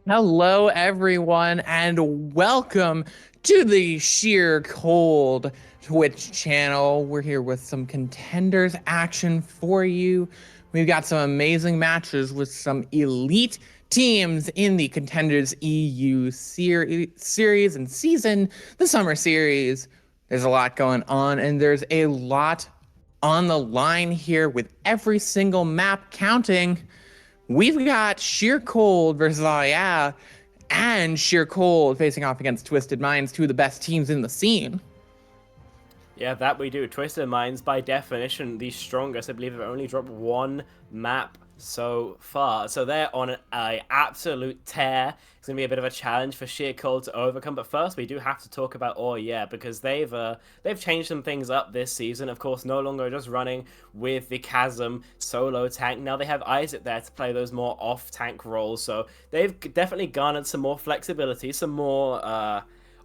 Hello, everyone, and welcome to the Sheer Cold Twitch channel. We're here with some contenders action for you. We've got some amazing matches with some elite teams in the Contenders EU series and season, the Summer Series. There's a lot going on, and there's a lot on the line here with every single map counting. We've got Sheer Cold versus Yeah, and Sheer Cold facing off against Twisted Minds, two of the best teams in the scene. Yeah, that we do. Twisted Minds, by definition, the strongest. I believe they've only dropped one map so far. So they're on an absolute tear. It's going to be a bit of a challenge for Sheer Cold to overcome. But first, we do have to talk about because they've changed some things up this season. Of course, no longer just running with the Chasm solo tank. Now they have Isaac there to play those more off-tank roles. So they've definitely garnered some more flexibility, some more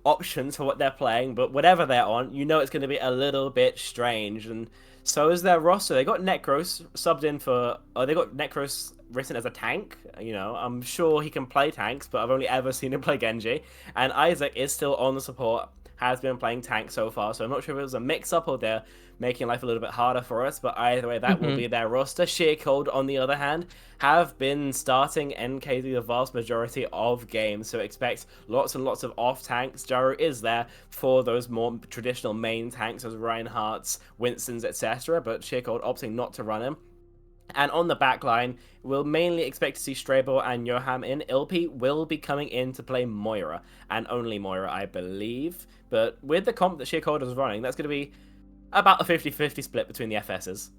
options for what they're playing, but whatever they're on, you know it's going to be a little bit strange. And so is their roster. They got Necros subbed in for, they got Necros written as a tank. You know, I'm sure he can play tanks, but I've only ever seen him play Genji. And Isaac is still on the support, has been playing tank so far, so I'm not sure if it was a mix-up or they're making life a little bit harder for us, but either way, that will be their roster. Sheer Cold, on the other hand, have been starting NKD the vast majority of games, so expect lots and lots of off-tanks. Jaru is there for those more traditional main tanks, as Reinhardt's, Winston's, etc., but Sheer Cold opting not to run him. And on the back line, we'll mainly expect to see Strabo and Johan in. Ilpi will be coming in to play Moira, and only Moira, I believe. But with the comp that Sheer Cold is running, that's going to be about a 50-50 split between the FSs.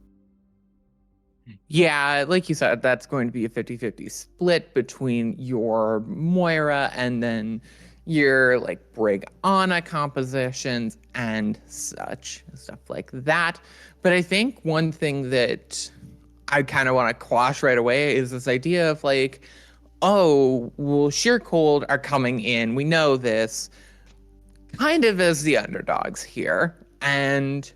Yeah, like you said, that's going to be a 50-50 split between your Moira and then your like Brig Ana compositions and such, stuff like that. But I think one thing that I kind of want to quash right away is this idea of like, oh, well, Sheer Cold are coming in. We know this kind of as the underdogs here. And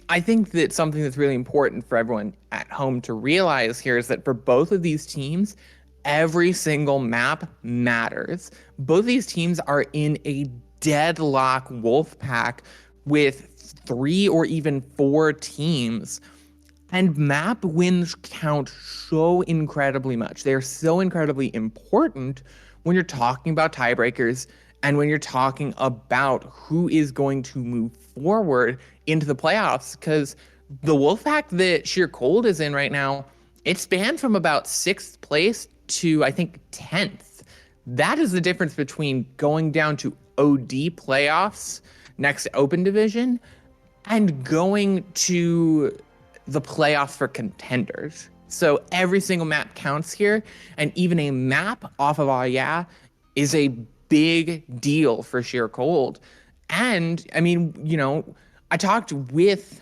I think that something that's really important for everyone at home to realize here is that for both of these teams, every single map matters. Both these teams are in a deadlock wolf pack with 3 or even 4 teams. And map wins count so incredibly much. They're so incredibly important when you're talking about tiebreakers and when you're talking about who is going to move forward into the playoffs. Because the Wolfpack that Sheer Cold is in right now, it spanned from about 6th place to, I think, 10th. That is the difference between going down to OD playoffs next Open Division and going to the playoffs for contenders. So every single map counts here, and even a map off of Yeah is a big deal for Sheer Cold. And I mean, you know, I talked with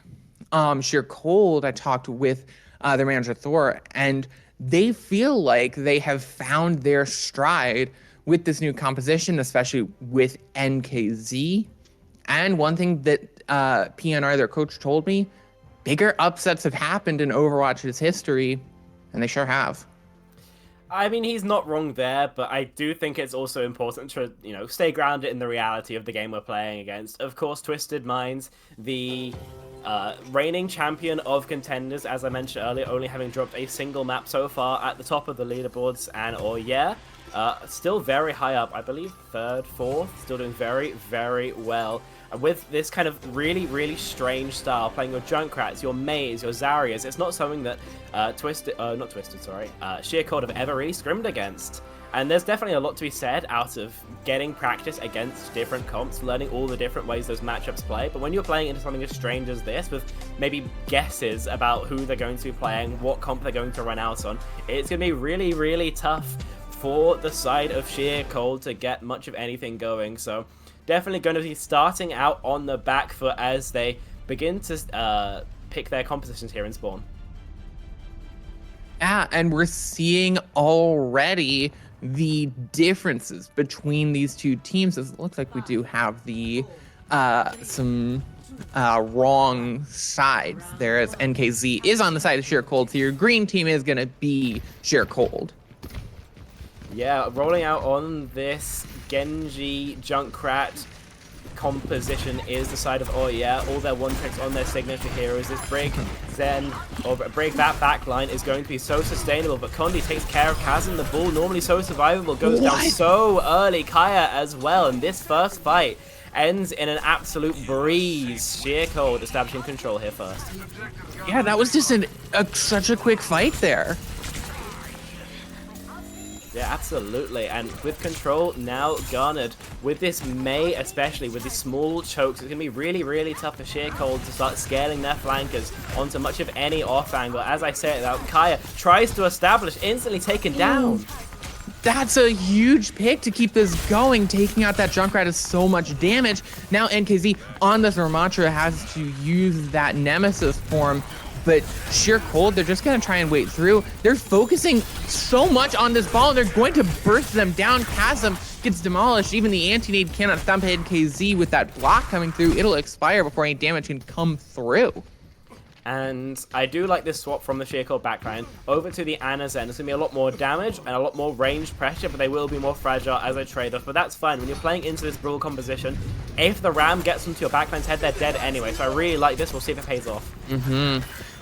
Sheer Cold, I talked with their manager Thor, and they feel like they have found their stride with this new composition, especially with NKZ. And one thing that PNR, their coach, told me, bigger upsets have happened in Overwatch's history, and they sure have. I mean, he's not wrong there, but I do think it's also important to, you know, stay grounded in the reality of the game we're playing against. Of course, Twisted Minds, the reigning champion of contenders, as I mentioned earlier, only having dropped a single map so far, at the top of the leaderboards, and still very high up, I believe 3rd, 4th, still doing very, very well. With this kind of really, really strange style, playing your Junkrats, your Maze, your Zaryas, it's not something that Sheer Cold have ever really scrimmed against. And there's definitely a lot to be said out of getting practice against different comps, learning all the different ways those matchups play. But when you're playing into something as strange as this, with maybe guesses about who they're going to be playing, what comp they're going to run out on, it's going to be really, really tough for the side of Sheer Cold to get much of anything going. So definitely going to be starting out on the back foot as they begin to pick their compositions here in Spawn. Yeah, and we're seeing already the differences between these two teams. It looks like we do have the some wrong sides. Thereas NKZ is on the side of Sheer Cold, so your green team is going to be Sheer Cold. Yeah, rolling out on this Genji Junkrat composition is the side of All their one tricks on their signature heroes. This break Zen, or break that back line is going to be so sustainable, but Condi takes care of Kazan. The bull, normally so survivable, goes down so early. Kaya as well, and this first fight ends in an absolute breeze. Sheer Cold establishing control here first. Yeah, that was just such a quick fight there. Yeah, absolutely. And with control now garnered, with this Mei especially, with these small chokes, it's going to be really, really tough for Sheer Cold to start scaling their flankers onto much of any off angle. As I say it out, Kaya tries to establish, instantly taken down. That's a huge pick to keep this going. Taking out that Junkrat is so much damage. Now NKZ on this Ramattra has to use that Nemesis form. But Sheer Cold, they're just going to try and wait through. They're focusing so much on this ball. They're going to burst them down. Chasm gets demolished. Even the anti-nade cannot thump NKZ with that block coming through. It'll expire before any damage can come through. And I do like this swap from the Sheer Cold backline over to the Ana Zen. It's going to be a lot more damage and a lot more range pressure, but they will be more fragile as a trade-off. But that's fine. When you're playing into this Brawl composition, if the Ram gets them to your backline's head, they're dead anyway. So I really like this. We'll see if it pays off.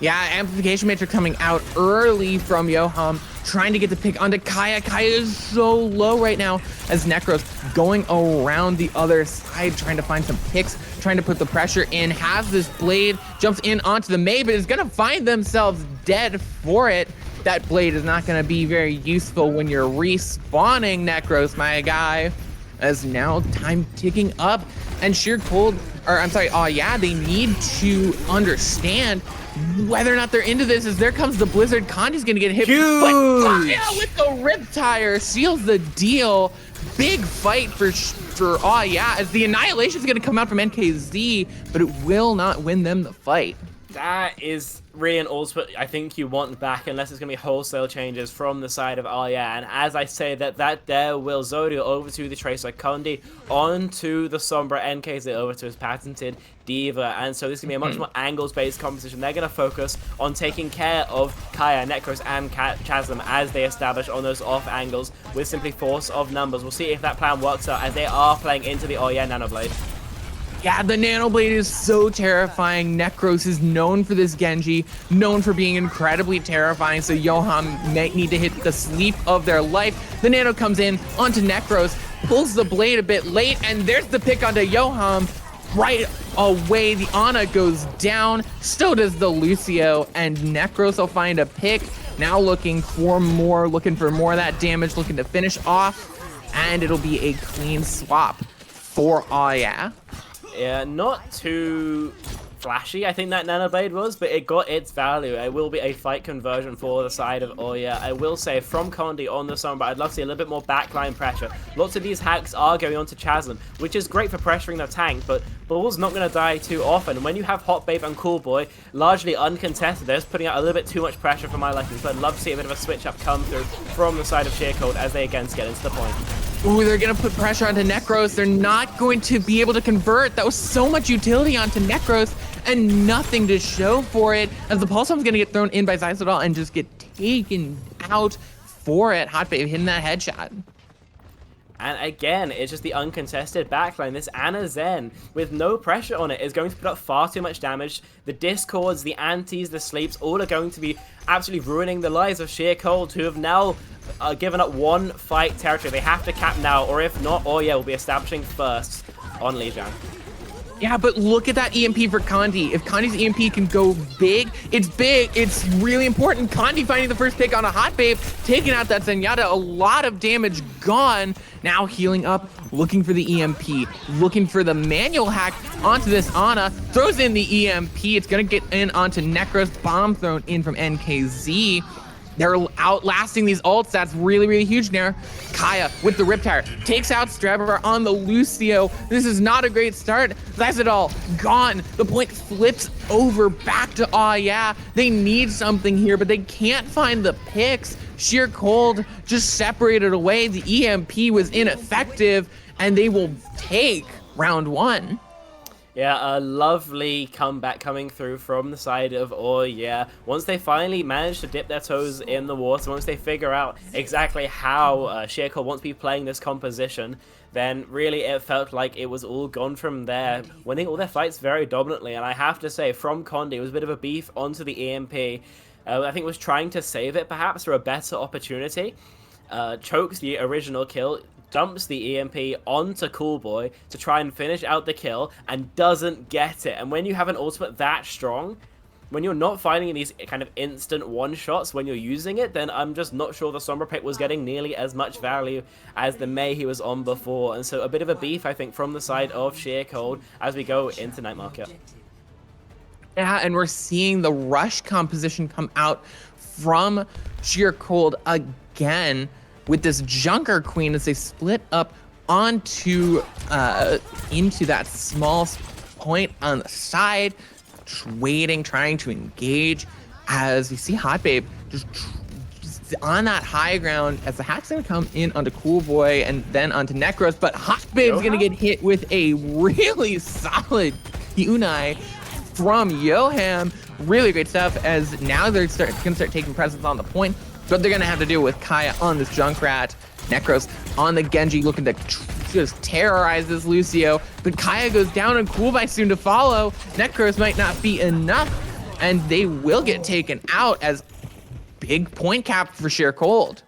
Yeah, Amplification Matrix coming out early from Yoham, trying to get the pick onto Kaya. Kaya is so low right now as Necros going around the other side, trying to find some picks, trying to put the pressure in, has this blade, jumps in onto the Mei, but is going to find themselves dead for it. That blade is not going to be very useful when you're respawning, Necros, my guy. As now time ticking up, and Sheer Cold, or I'm sorry, they need to understand whether or not they're into this, as there comes the Blizzard. Condi's gonna get hit. Huge! But with the Riptire seals the deal. Big fight for as the Annihilation is gonna come out from NKZ, but it will not win them the fight. That is really an ultimate I think you want back, unless it's going to be wholesale changes from the side of Arya. And as I say that there will Zodio over to the Tracer, Condi onto the Sombra, NKZ over to his patented Diva. And so this is going to be a much more angles-based competition. They're going to focus on taking care of Kaya, Necros, and Chasm as they establish on those off angles with simply force of numbers. We'll see if that plan works out, as they are playing into the Arya Nanoblade. Yeah, the Nanoblade is so terrifying. Necros is known for this Genji, known for being incredibly terrifying, so Yoham might need to hit the sleep of their life. The Nano comes in onto Necros, pulls the blade a bit late, and there's the pick onto Yoham. Right away, the Ana goes down, so does the Lucio, and Necros will find a pick. Now looking for more of that damage, looking to finish off, and it'll be a clean swap for Aya. Yeah, not too flashy, I think that Nanoblade was, but it got its value. It will be a fight conversion for the side of Oya. I will say, from Condi on the Sombra, I'd love to see a little bit more backline pressure. Lots of these hacks are going on to Chasm, which is great for pressuring the tank, but Bull's not going to die too often. When you have Hot Babe and Cool Boy largely uncontested, they're just putting out a little bit too much pressure for my liking, so I'd love to see a bit of a switch-up come through from the side of Sheer Cold as they again get into the point. Ooh, they're going to put pressure onto Necros. They're not going to be able to convert. That was so much utility onto Necros and nothing to show for it, as the Pulse Bomb's going to get thrown in by Zysodol and just get taken out for it. Hot Babe hitting that headshot. And again, it's just the uncontested backline. This Ana Zen, with no pressure on it, is going to put up far too much damage. The Discords, the Antis, the Sleeps, all are going to be absolutely ruining the lives of Sheer Cold, who have now given up one fight territory. They have to cap now, or if not, Oya will be establishing first on Lijiang. Yeah, but look at that EMP for Condi. If Condi's EMP can go big. It's really important. Condi finding the first pick on a Hot Babe, taking out that Zenyatta. A lot of damage gone. Now healing up, looking for the EMP, looking for the manual hack onto this Ana. Throws in the EMP. It's going to get in onto Necros. Bomb thrown in from NKZ. They're outlasting these ults. That's really, really huge now. Kaya with the Riptire takes out Strebber on the Lucio. This is not a great start. Zysodol gone. The point flips over back to Aya. They need something here, but they can't find the picks. Sheer Cold just separated away. The EMP was ineffective, and they will take round one. Yeah, a lovely comeback coming through from the side of yeah. Once they finally manage to dip their toes in the water, once they figure out exactly how Sheerko wants to be playing this composition, then really it felt like it was all gone from there, winning all their fights very dominantly. And I have to say, from Condi, it was a bit of a beef onto the EMP. I think was trying to save it perhaps for a better opportunity. Chokes the original kill, dumps the EMP onto Coolboy to try and finish out the kill, and doesn't get it. And when you have an ultimate that strong, when you're not finding these kind of instant one-shots when you're using it, then I'm just not sure the Sombra pick was getting nearly as much value as the Mei he was on before. And so a bit of a beef, I think, from the side of Sheer Cold as we go into Night Market. Yeah, and we're seeing the rush composition come out from Sheer Cold again with this Junker Queen as they split up onto into that small point on the side, waiting, trying to engage, as we see Hot Babe just on that high ground as the hack's gonna come in onto Coolboy and then onto Necros, but Hot Babe's gonna get hit with a really solid kunai from Yoham. Really great stuff, as now they're gonna start taking presence on the point, but they're gonna have to deal with Kaya on this Junkrat. Necros on the Genji looking to just terrorize this Lucio, but Kaya goes down and Coolboy soon to follow. Necros might not be enough, and they will get taken out as big point cap for Sheer Cold.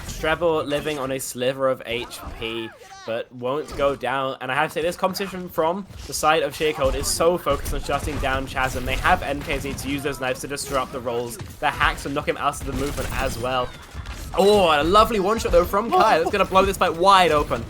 Strebel living on a sliver of HP, but won't go down. And I have to say, this competition from the side of Sheer Cold is so focused on shutting down Chasm. They have NKZ to use those knives to disrupt the rolls. The hacks to knock him out of the movement as well. Oh, a lovely one-shot though from Kai. That's going to blow this fight wide open.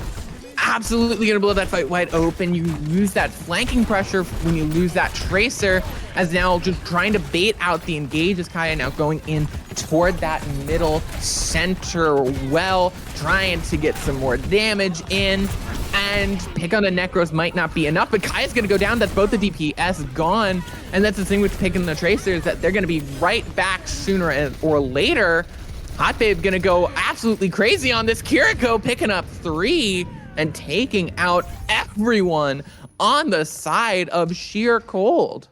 Absolutely going to blow that fight wide open. You lose that flanking pressure when you lose that Tracer, as now just trying to bait out the engage as Kaya now going in toward that middle center well, trying to get some more damage in, and pick on the Necros might not be enough, but Kaya's going to go down. That's both the DPS gone, and that's the thing with picking the Tracers, that they're going to be right back sooner or later. Hot Babe going to go absolutely crazy on this Kiriko, picking up 3 and taking out everyone on the side of Sheer Cold.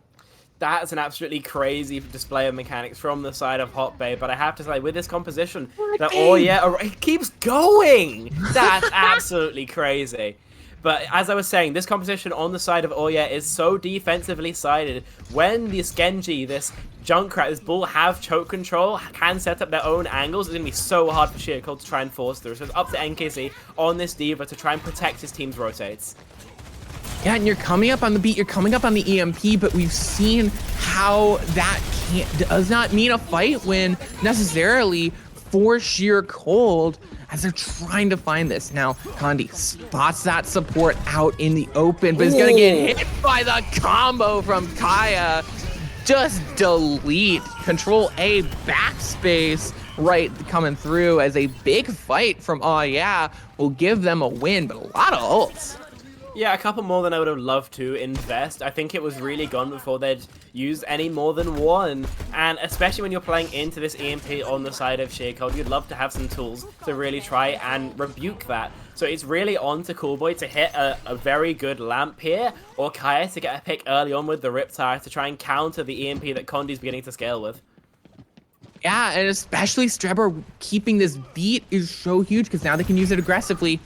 That's an absolutely crazy display of mechanics from the side of Hot Babe, but I have to say, with this composition, that it keeps going. That's absolutely crazy. But as I was saying, this composition on the side of Oya is so defensively sided. When this Genji, this Junkrat, this Bull have choke control, can set up their own angles, it's going to be so hard for Sheer Cold to try and force through. So it's up to NKC on this D.Va to try and protect his team's rotates. Yeah, and you're coming up on the beat, you're coming up on the EMP, but we've seen how that does not mean a fight win necessarily for Sheer Cold, as they're trying to find this. Now, Condi spots that support out in the open, but is gonna get hit by the combo from Kaya. Just delete, Control A, backspace, right, coming through, as a big fight from will give them a win, but a lot of ults. Yeah, a couple more than I would have loved to invest. I think it was really gone before they'd used any more than one. And especially when you're playing into this EMP on the side of Sheer Cold, you'd love to have some tools to really try and rebuke that. So it's really on to Coolboy to hit a very good lamp here, or Kaya to get a pick early on with the Riptide to try and counter the EMP that Condi's beginning to scale with. Yeah, and especially Strebber keeping this beat is so huge, because now they can use it aggressively.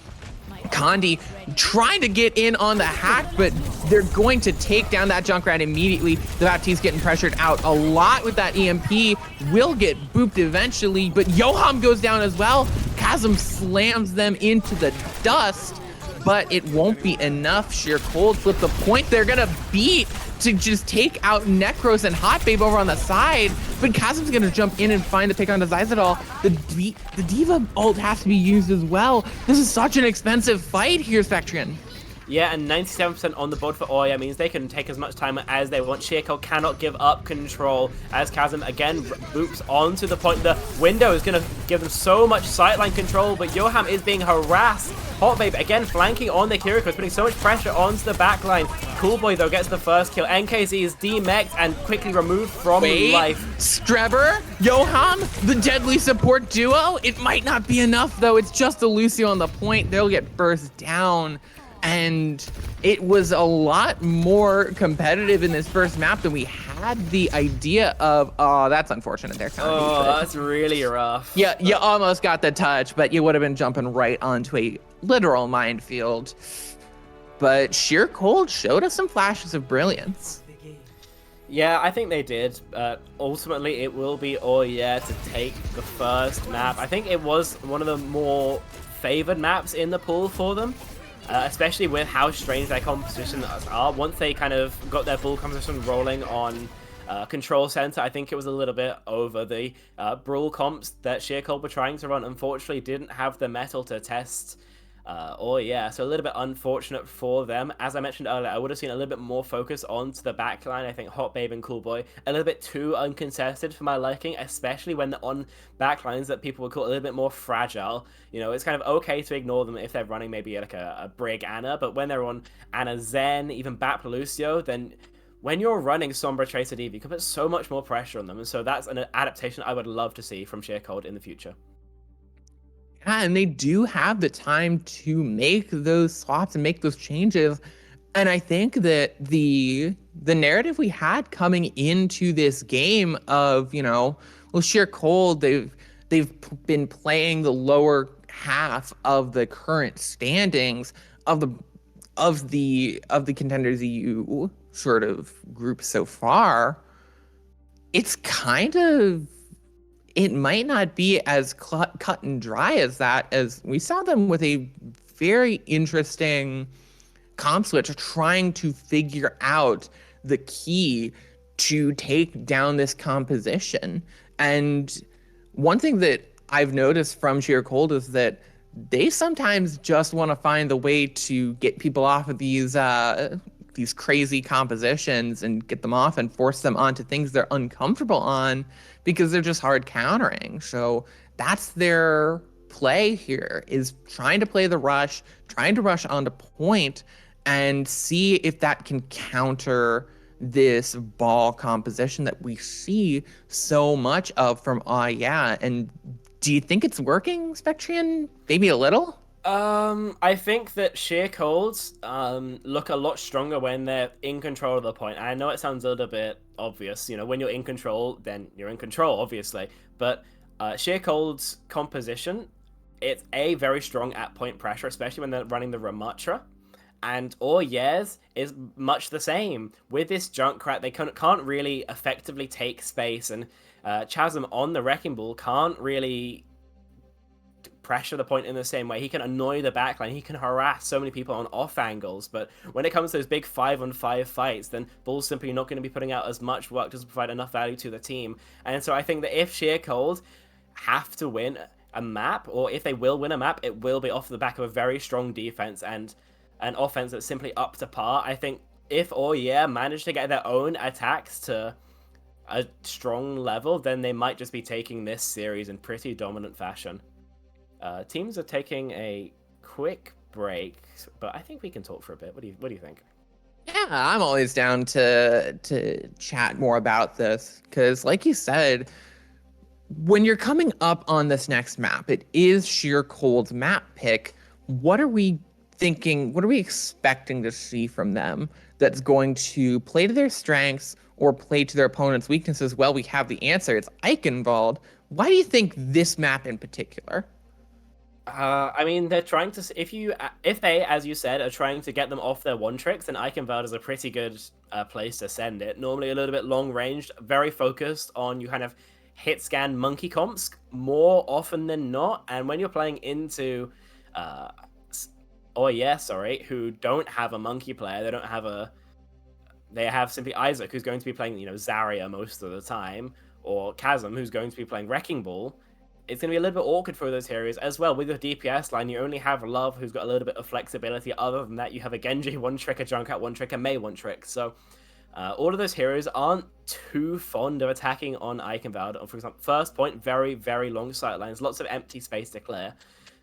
Condi trying to get in on the hack, but they're going to take down that Junkrat immediately. The Baptiste getting pressured out a lot with that EMP, will get booped eventually, but Yoham goes down as well. Chasm slams them into the dust, but it won't be enough. Sheer Cold flip the point they're gonna beat to just take out Necros and Hot Babe over on the side, but Chasm's gonna jump in and find the pick on the Zizadal. The D.Va ult has to be used as well. This is such an expensive fight here, Spectrian. Yeah, and 97% on the board for Oya means they can take as much time as they want. Sheer Cold cannot give up control as Chasm again boops onto the point. The window is going to give them so much sightline control, but Yoham is being harassed. Hot Babe again flanking on the Kiriko, putting so much pressure onto the backline. Coolboy though gets the first kill. NKZ is demech'd and quickly removed from life. Strebber, Yoham, the deadly support duo. It might not be enough though. It's just a Lucio on the point. They'll get burst down. And it was a lot more competitive in this first map than we had the idea of. Oh, that's unfortunate there, Connie. Oh, But that's really rough. yeah, you almost got the touch, but you would have been jumping right onto a literal minefield. But Sheer Cold showed us some flashes of brilliance. Yeah, I think they did. Ultimately, it will be to take the first map. I think it was one of the more favored maps in the pool for them, especially with how strange their compositions are. Once they kind of got their pool composition rolling on Control Center, I think it was a little bit over. The Brawl comps that Sheer Cold were trying to run, unfortunately, didn't have the metal to test. So a little bit unfortunate for them. As I mentioned earlier, I would have seen a little bit more focus onto the backline. I think Hot Babe and Cool Boy a little bit too uncontested for my liking, especially when they're on backlines that people would call a little bit more fragile. You know, it's kind of okay to ignore them if they're running maybe like a Brig Anna, but when they're on Anna Zen, even Bap Lucio, then when you're running Sombra Tracer DV, you can put so much more pressure on them, and so that's an adaptation I would love to see from Sheer Cold in the future. Yeah, and they do have the time to make those swaps and make those changes. And I think that the narrative we had coming into this game of, well, Sheer Cold, they've been playing the lower half of the current standings of the Contenders EU sort of group so far. It's kind of, it might not be as cut and dry as that, as we saw them with a very interesting comp switch trying to figure out the key to take down this composition. And one thing that I've noticed from Sheer Cold is that they sometimes just want to find the way to get people off of these crazy compositions and get them off and force them onto things they're uncomfortable on because they're just hard countering. So that's their play here, is trying to play the rush, trying to rush onto point and see if that can counter this ball composition that we see so much of from And do you think it's working, Spectrian? Maybe a little? I think that Sheer Colds look a lot stronger when they're in control of the point. I know it sounds a little bit obvious, when you're in control, then you're in control, obviously. But Sheer Cold's composition, it's very strong at point pressure, especially when they're running the Ramatra. And is much the same. With this Junkrat, they can't really effectively take space, and Chasm on the Wrecking Ball can't really pressure the point in the same way. He can annoy the backline, he can harass so many people on off angles, but when it comes to those big 5-on-5 fights, then Bull's simply not going to be putting out as much work to provide enough value to the team. And so I think that if Sheer Cold have to win a map, or if they will win a map, it will be off the back of a very strong defense and an offense that's simply up to par. I think if manage to get their own attacks to a strong level, then they might just be taking this series in pretty dominant fashion. Teams are taking a quick break, but I think we can talk for a bit. What do you think? Yeah, I'm always down to chat more about this because, like you said, when you're coming up on this next map, it is Sheer Cold's map pick. What are we thinking? What are we expecting to see from them that's going to play to their strengths or play to their opponent's weaknesses? Well, we have the answer. It's Eichenwald. Why do you think this map in particular? I mean, they're trying to. If they, as you said, are trying to get them off their one tricks, then Eichenwald is a pretty good place to send it. Normally a little bit long ranged, very focused on you kind of hit scan monkey comps more often than not. And when you're playing into, who don't have a monkey player, they have simply Isaac, who's going to be playing Zarya most of the time, or Chasm, who's going to be playing Wrecking Ball. It's going to be a little bit awkward for those heroes. As well, with your DPS line, you only have Love, who's got a little bit of flexibility. Other than that, you have a Genji one-trick, a Junkrat one-trick, a Mei one-trick. So all of those heroes aren't too fond of attacking on Eichenwald. For example, first point, very, very long sight lines, lots of empty space to clear.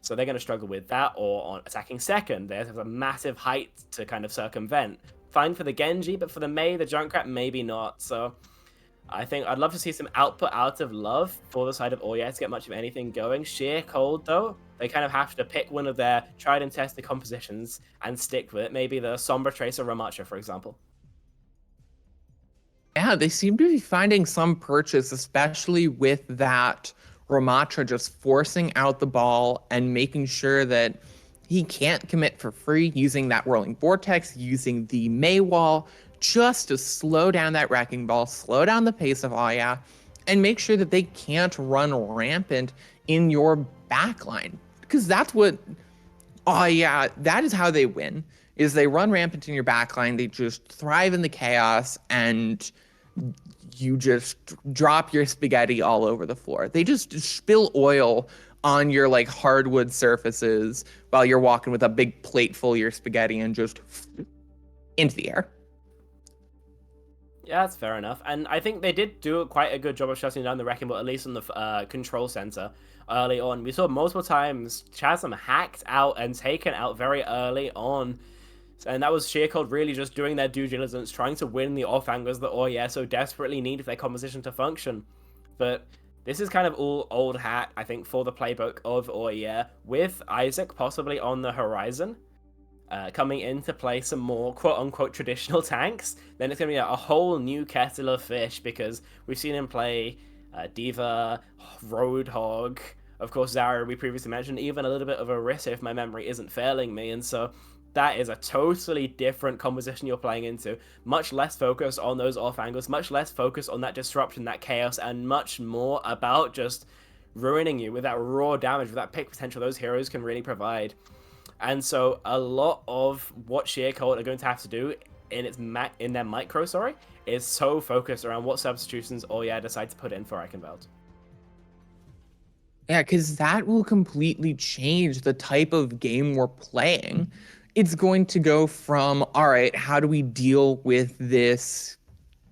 So they're going to struggle with that. Or on attacking second, they have a massive height to kind of circumvent. Fine for the Genji, but for the Mei, the Junkrat, maybe not. So I think I'd love to see some output out of Love for the side of Oya to get much of anything going. Sheer Cold, though, they kind of have to pick one of their tried and tested compositions and stick with it. Maybe the Sombra Tracer Ramacha, for example. Yeah, they seem to be finding some purchase, especially with that Ramatra just forcing out the ball and making sure that he can't commit for free, using that Whirling Vortex, using the May Wall, just to slow down that Wrecking Ball, slow down the pace of Aya, and make sure that they can't run rampant in your backline. Because that's what, oh yeah, that is how they win, is they run rampant in your backline, they just thrive in the chaos, and you just drop your spaghetti all over the floor. They just spill oil on your like hardwood surfaces while you're walking with a big plate full of your spaghetti and just into the air. Yeah, that's fair enough. And I think they did do quite a good job of shutting down the Wrecking Ball, at least on the control center early on. We saw multiple times Chasm hacked out and taken out very early on. And that was Sheer Cold really just doing their due diligence, trying to win the off angles that Oya so desperately needed their composition to function. But this is kind of all old hat, I think, for the playbook of Oya, with Isaac possibly on the horizon. Coming in to play some more quote-unquote traditional tanks, then it's going to be a whole new kettle of fish, because we've seen him play Diva, Roadhog, of course Zara we previously mentioned, even a little bit of Orisa if my memory isn't failing me, and so that is a totally different composition you're playing into. Much less focus on those off angles, much less focus on that disruption, that chaos, and much more about just ruining you with that raw damage, with that pick potential those heroes can really provide. And so a lot of what Sheer Cold are going to have to do in their micro, is so focused around what substitutions Oya decide to put in for Eichenwald. Yeah, because that will completely change the type of game we're playing. It's going to go from, all right, how do we deal with this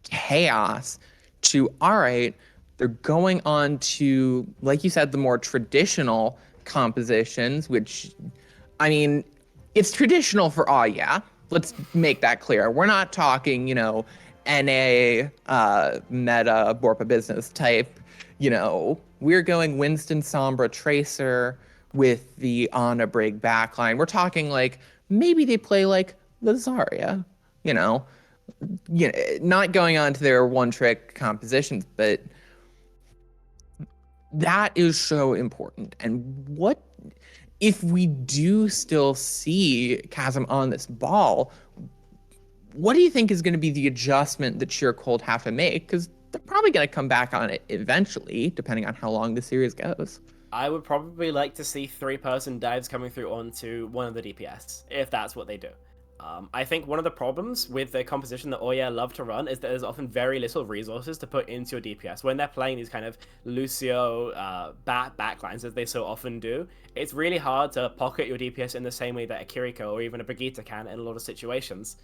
chaos, to, all right, they're going on to, like you said, the more traditional compositions, which, I mean, it's traditional for Aya. Let's make that clear. We're not talking, NA, meta, Borpa business type. We're going Winston, Sombra, Tracer with the Ana Brig backline. We're talking like maybe they play like the Zarya, not going on to their one-trick compositions, but that is so important. And what if we do still see Chasm on this ball? What do you think is going to be the adjustment that Sheer Cold have to make? Because they're probably going to come back on it eventually, depending on how long the series goes. I would probably like to see 3-person dives coming through onto one of the DPS, if that's what they do. I think one of the problems with the composition that Oya love to run is that there's often very little resources to put into your DPS. When they're playing these kind of Lucio backlines, as they so often do, it's really hard to pocket your DPS in the same way that a Kiriko or even a Brigitte can in a lot of situations.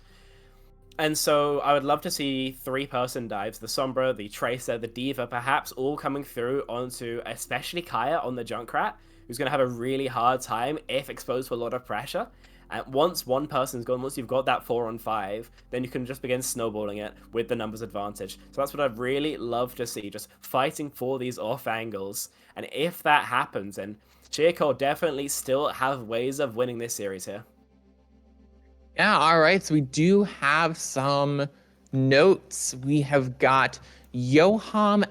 And so I would love to see 3-person dives, the Sombra, the Tracer, the Diva, perhaps all coming through onto especially Kaya on the Junkrat, who's going to have a really hard time if exposed to a lot of pressure. And once one person's gone, once you've got that 4-on-5, then you can just begin snowballing it with the numbers advantage. So that's what I'd really love to see, just fighting for these off angles. And if that happens, then Sheer Cold definitely still have ways of winning this series here. Yeah, all right. So we do have some notes. We have got Yoham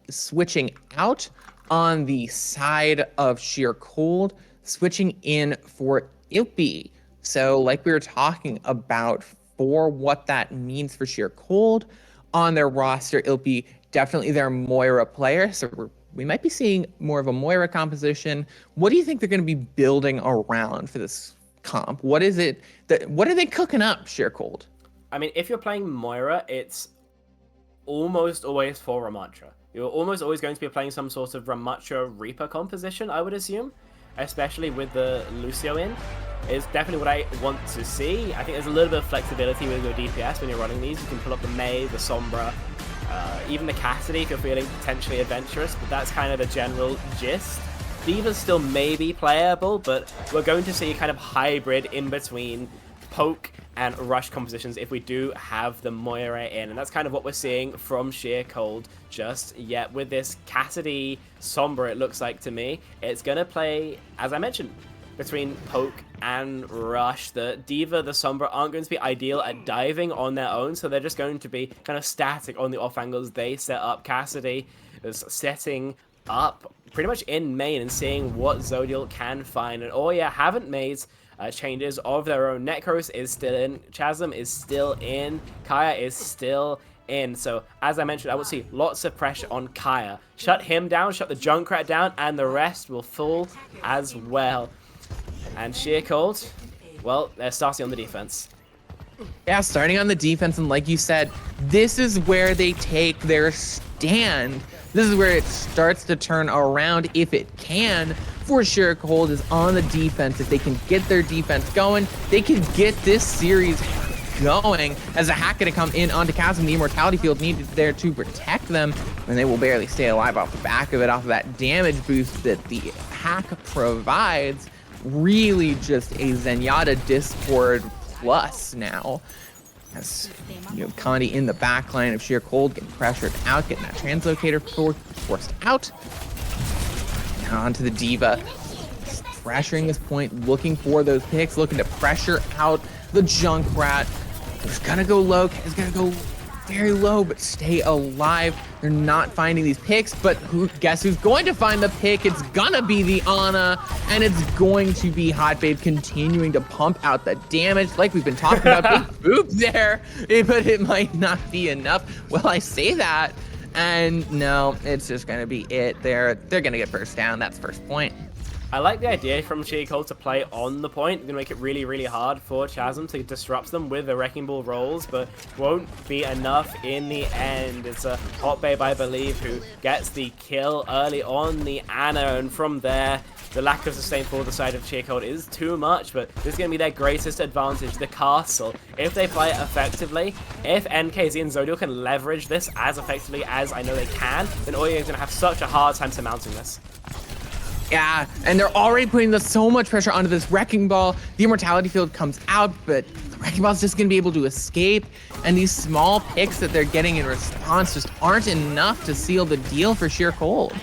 switching out on the side of Sheer Cold, switching in for Ilpi. So like we were talking about, for what that means for Sheer Cold on their roster, Ilpi definitely their Moira player. So we might be seeing more of a Moira composition. What do you think they're going to be building around for this comp? What is it what are they cooking up, Sheer Cold? I mean, if you're playing Moira, it's almost always for Ramatra. You're almost always going to be playing some sort of Ramatra Reaper composition, I would assume, especially with the Lucio in. Is definitely what I want to see. I think there's a little bit of flexibility with your DPS when you're running these. You can pull up the May, the Sombra, even the Cassidy if you're feeling potentially adventurous, but that's kind of the general gist. Diva's still maybe playable, but we're going to see a kind of hybrid in between poke and rush compositions if we do have the Moira in. And that's kind of what we're seeing from Sheer Cold just yet. With this Cassidy Sombra, it looks like to me, it's going to play, as I mentioned, between poke and rush. The Diva, the Sombra aren't going to be ideal at diving on their own, so they're just going to be kind of static on the off angles they set up. Cassidy is setting up pretty much in main and seeing what Zodial can find. And oh yeah, haven't made changes of their own. Necros is still in, Chasm is still in, Kaya is still in. So as I mentioned, I will see lots of pressure on Kaya. Shut him down, shut the Junkrat down, and the rest will fall as well. And Sheer Cold, well, they're starting on the defense. Yeah, starting on the defense, and like you said, this is where they take their stand. This is where it starts to turn around if it can. For Sheer Cold is on the defense. If they can get their defense going, they can get this series going. As a hack going to come in onto Chasm, the Immortality Field needed there to protect them, and they will barely stay alive off the back of it, off of that damage boost that the hack provides. Really just a Zenyatta Discord plus now. As you know, Condi in the back line of Sheer Cold getting pressured out, getting that translocator forced out. Now onto the Diva, pressuring this point, looking for those picks, looking to pressure out the Junkrat. He's gonna go low, he's gonna go very low, but stay alive. They're not finding these picks, but guess who's going to find the pick? It's gonna be the Ana, and it's going to be Hot Babe continuing to pump out the damage like we've been talking about. Big boop there, but it might not be enough. Well, I say that, and no, it's just gonna be it. They're gonna get first down. That's first point. I like the idea from Sheer Cold to play on the point. They're going to make it really, really hard for Chasm to disrupt them with the Wrecking Ball rolls, but won't be enough in the end. It's a Hot Babe, I believe, who gets the kill early on the Ana, and from there, the lack of sustain for the side of Sheer Cold is too much, but this is going to be their greatest advantage, the castle. If they play it effectively, if NKZ and Zodial can leverage this as effectively as I know they can, then Oya is going to have such a hard time surmounting this. Yeah, and they're already putting so much pressure onto this Wrecking Ball. The Immortality Field comes out, but the Wrecking Ball is just going to be able to escape. And these small picks that they're getting in response just aren't enough to seal the deal for Sheer Cold.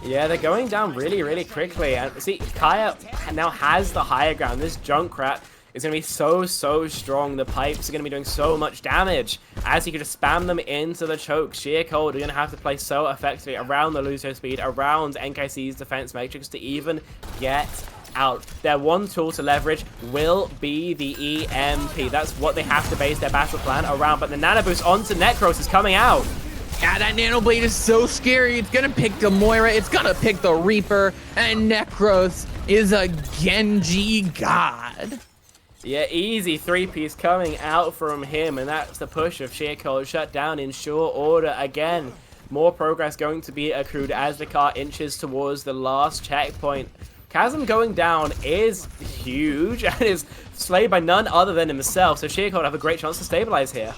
Yeah, they're going down really, really quickly. And see, Kaya now has the higher ground. This Junkrat is going to be so strong. The pipes are going to be doing so much damage as he could just spam them into the choke. Sheer Cold are going to have to play so effectively around the Lucio speed, around NKC's defense matrix to even get out. Their one tool to leverage will be the EMP. That's what they have to base their battle plan around. But the Nano Boost onto Necros is coming out. Yeah, that Nano Blade is so scary. It's gonna pick the Moira, it's gonna pick the Reaper, and Necros is a Genji god. Yeah, easy 3-piece coming out from him, and that's the push of Sheer Cold shut down in short order again. More progress going to be accrued as the car inches towards the last checkpoint. Chasm going down is huge and is slayed by none other than himself, so Sheer Cold have a great chance to stabilize here.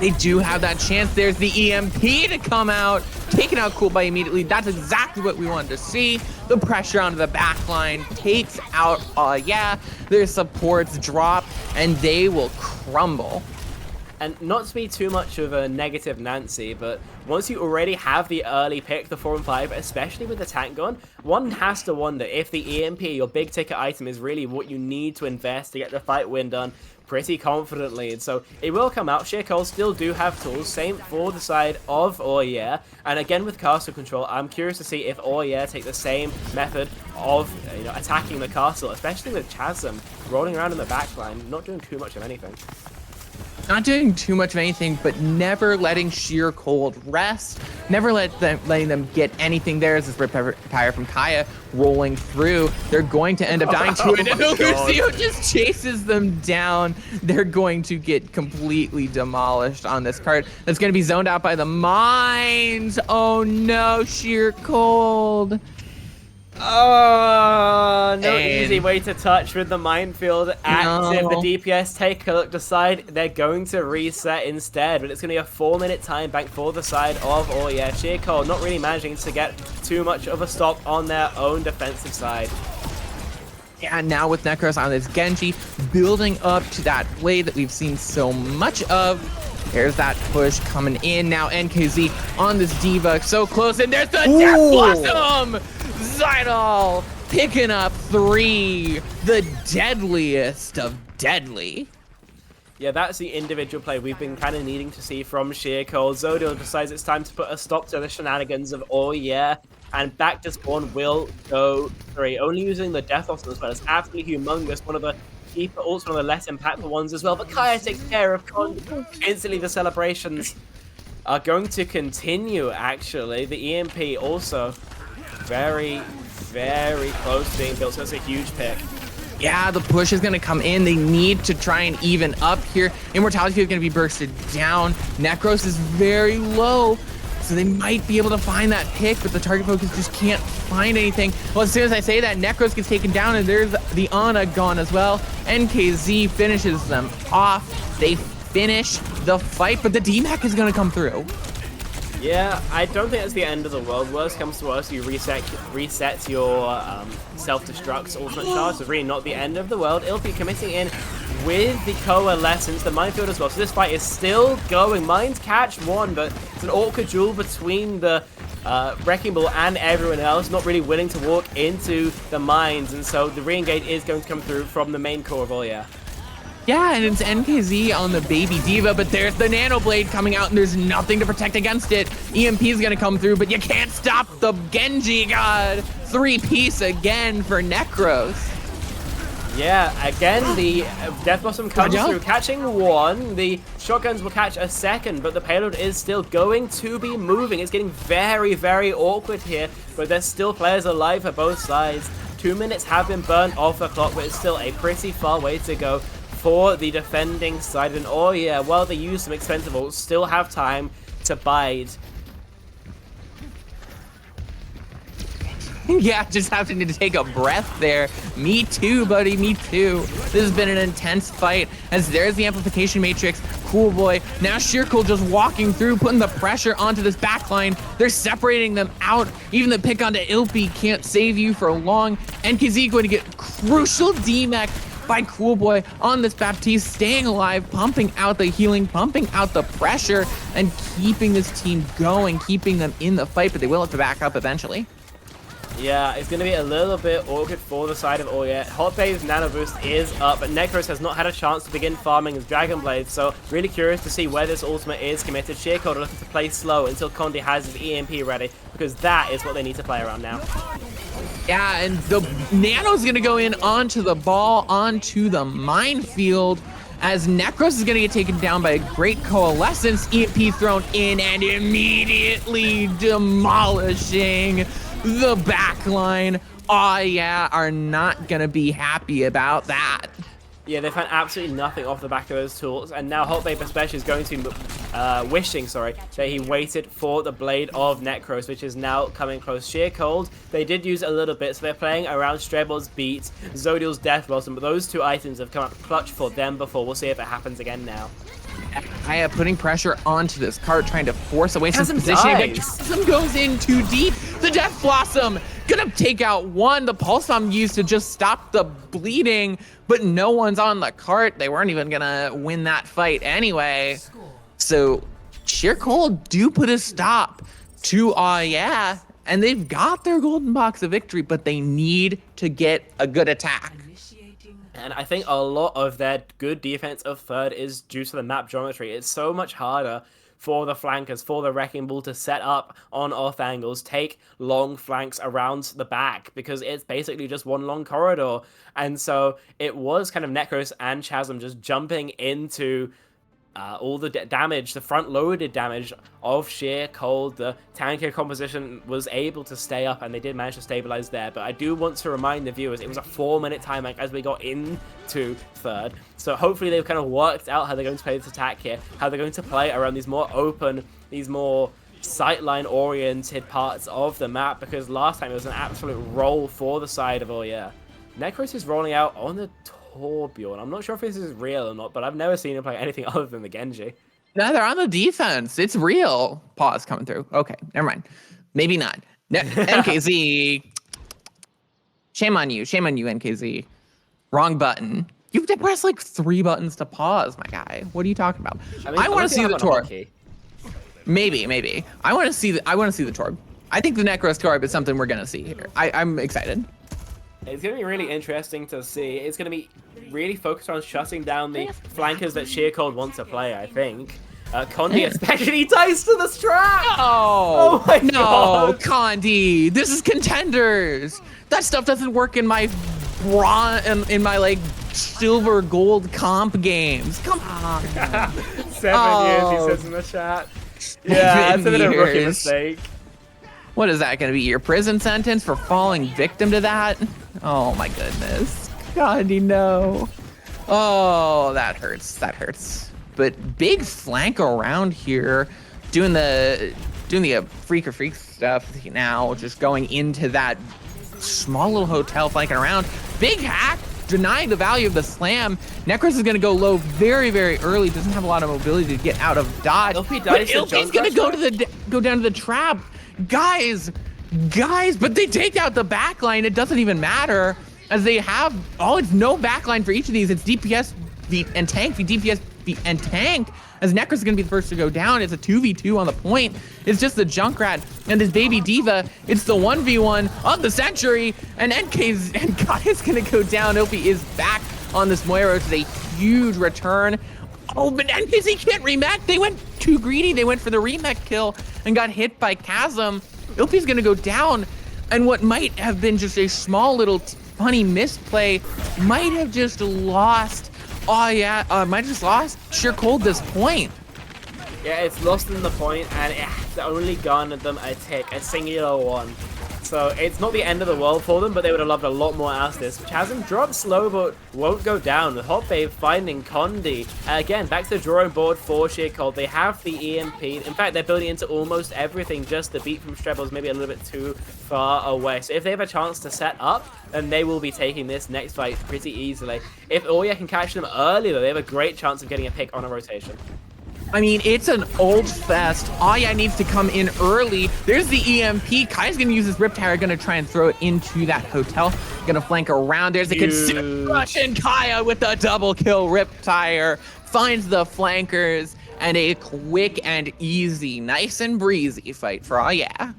They do have that chance. There's the EMP to come out, taken out Coolby immediately. That's exactly what we wanted to see. The pressure onto the backline takes out, yeah, their supports drop, and they will crumble. And not to be too much of a negative Nancy, but once you already have the early pick, the 4 and 5, especially with the tank gun, one has to wonder if the EMP, your big ticket item, is really what you need to invest to get the fight win done pretty confidently. And so it will come out. Sheer Cold still do have tools, same for the side of Oya. And again with castle control, I'm curious to see if Oya take the same method of attacking the castle, especially with Chasm rolling around in the backline, not doing too much of anything. Not doing too much of anything, but never letting Sheer Cold rest. Never letting them get anything there as this fire from Kaya rolling through. They're going to end up dying to it. Lucio just chases them down. They're going to get completely demolished on this card. That's going to be zoned out by the mines. Oh no, Sheer Cold. Oh, no easy way to touch with the minefield active. No. The DPS take a look, decide they're going to reset instead, but it's going to be a 4-minute time bank for the side of Oya. Sheer Cold not really managing to get too much of a stop on their own defensive side. Yeah, now with Necros on this Genji, building up to that blade that we've seen so much of. There's that push coming in. Now NKZ on this D.Va, so close, and there's the Death Blossom! Zydal picking up 3, the deadliest of deadly. Yeah, that's the individual play we've been kind of needing to see from Sheer Cold. Zodiel decides it's time to put a stop to the shenanigans of Oh Yeah, and back to spawn will go 3. Only using the Death Blossom as well. It's absolutely humongous. One of the cheaper ults, one of the less impactful ones as well. But Kaya takes care of Con. Instantly, the celebrations are going to continue, actually. The EMP also very, very close to being built, so it's a huge pick. Yeah, the push is going to come in. They need to try and even up here. Immortality is going to be bursted down. Necros is very low, so they might be able to find that pick, but the target focus just can't find anything. Well, as soon as I say that, Necros gets taken down, and there's the Ana gone as well. NKZ finishes them off. They finish the fight, but the DMAC is going to come through. Yeah, I don't think that's the end of the world. Worst comes to worst, you reset your self-destruct ultimate charge. So really not the end of the world. It'll be committing in with the Coalescence, the minefield as well. So this fight is still going. Mines catch one, but it's an awkward duel between the Wrecking Ball and everyone else, not really willing to walk into the mines. And so the re-engage is going to come through from the main core of Oya. Yeah, and it's NKZ on the baby D.Va, but there's the Nano Blade coming out, and there's nothing to protect against it. EMP is going to come through, but you can't stop the Genji God. 3-piece again for Necros. Yeah, again, the Death Blossom comes through, catching one. The shotguns will catch a second, but the payload is still going to be moving. It's getting very, very awkward here, but there's still players alive for both sides. 2 minutes have been burnt off the clock, but it's still a pretty far way to go for the defending side. And oh yeah, while they use some expensive ults, still have time to bide. Yeah, just having to take a breath there. Me too, buddy, me too. This has been an intense fight, as there's the amplification matrix. Cool boy. Now Sheercool just walking through, putting the pressure onto this backline. They're separating them out. Even the pick onto Ilpy can't save you for long. NKZ going to get crucial DMAC by Cool Boy on this Baptiste, staying alive, pumping out the healing, pumping out the pressure, and keeping this team going, keeping them in the fight, but they will have to back up eventually. Yeah, it's going to be a little bit awkward for the side of Oya. Hot Babe's Nano Boost is up, but Necros has not had a chance to begin farming his Dragon Blade, so really curious to see where this ultimate is committed. Sheercold are looking to play slow until Condi has his EMP ready, because that is what they need to play around now. Yeah, and the Nano's going to go in onto the ball, onto the minefield, as Necros is going to get taken down by a great Coalescence. EMP thrown in and immediately demolishing the backline. Oh yeah, are not going to be happy about that. Yeah, they've had absolutely nothing off the back of those tools, and now Hot Babe especially is going to wishing, that he waited for the Blade of Necros, which is now coming close. Sheercold, they did use a little bit, so they're playing around Strebel's Beat, Zodiel's Death Blossom, but those two items have come up clutch for them before. We'll see if it happens again now. Kaya putting pressure onto this cart, trying to force away some positioning. Chasm goes in too deep. The Death Blossom gonna take out one. The Pulse Bomb used to just stop the bleeding, but no one's on the cart. They weren't even gonna win that fight anyway. So Sheercold do put a stop to yeah, and they've got their golden box of victory, but they need to get a good attack. And I think a lot of their good defense of third is due to the map geometry. It's so much harder for the flankers, for the Wrecking Ball to set up on off angles, take long flanks around the back, because it's basically just one long corridor. And so it was kind of Necros and Chasm just jumping into all the damage, the front-loaded damage of Sheercold. The tankier composition was able to stay up, and they did manage to stabilize there. But I do want to remind the viewers, it was a 4-minute time as we got into third. So hopefully they've kind of worked out how they're going to play this attack here, how they're going to play around these more open, these more sightline-oriented parts of the map, because last time it was an absolute roll for the side of Oya. Necros is rolling out on the Torbjorn. I'm not sure if this is real or not, but I've never seen him play anything other than the Genji. No, they're on the defense. It's real. Pause coming through. Okay, never mind. Maybe not. NKZ. Shame on you, NKZ. Wrong button. You have to press like 3 buttons to pause, my guy. What are you talking about? I mean, I want to see the Torb. hotkey. Maybe. I want to see the Torb. I think the Necros Torb is something we're gonna see here. I'm excited. It's going to be really interesting to see. It's going to be really focused on shutting down the flankers that Sheer Cold wants to play, I think. Condi especially ties to the strap! Oh my no, god! Condi, this is Contenders. That stuff doesn't work in my in my like silver gold comp games. Come on. 7 years, he says in the chat. Yeah, that's a bit of a rookie mistake. What is that going to be? Your prison sentence for falling victim to that? Oh my goodness. Condi, no. Oh, that hurts. That hurts. But big flank around here, doing the freak stuff now, just going into that small little hotel, flanking around. Big hack, denying the value of the slam. Necros is gonna go low very, very early. Doesn't have a lot of mobility to get out of dodge. Ilpi's gonna go down to the trap. Guys, but they take out the backline. It doesn't even matter, as they have it's no backline for each of these. It's DPS and tank, DPS and tank, as Necros is going to be the first to go down. It's a 2v2 on the point. It's just the Junkrat and this baby D.Va. It's the 1v1 of the century, and Kai's going to go down. Ilpi is back on this Moira. It's a huge return. Oh, but NKZ can't remech. They went too greedy. They went for the remech kill and got hit by Chasm. Ilpi's going to go down, and what might have been just a small little funny misplay might have just lost. Oh yeah, might have just lost Sheer Cold this point. Yeah, it's lost in the point, and it's only garnered them a singular one. So it's not the end of the world for them, but they would have loved a lot more out of this. Chasm drops low, but won't go down. The Hot Babe finding Condi. Again, back to the drawing board for Sheer Cold. They have the EMP. In fact, they're building into almost everything. Just the beat from Strebel's maybe a little bit too far away. So if they have a chance to set up, then they will be taking this next fight pretty easily. If Ouya can catch them early, though, they have a great chance of getting a pick on a rotation. I mean, it's an old fest. Aya needs to come in early. There's the EMP. Kai's going to use his Riptire, going to try and throw it into that hotel. Going to flank around. There's a construction. Kaya with a double kill. Riptire finds the flankers, and a quick and easy, nice and breezy fight for Aya.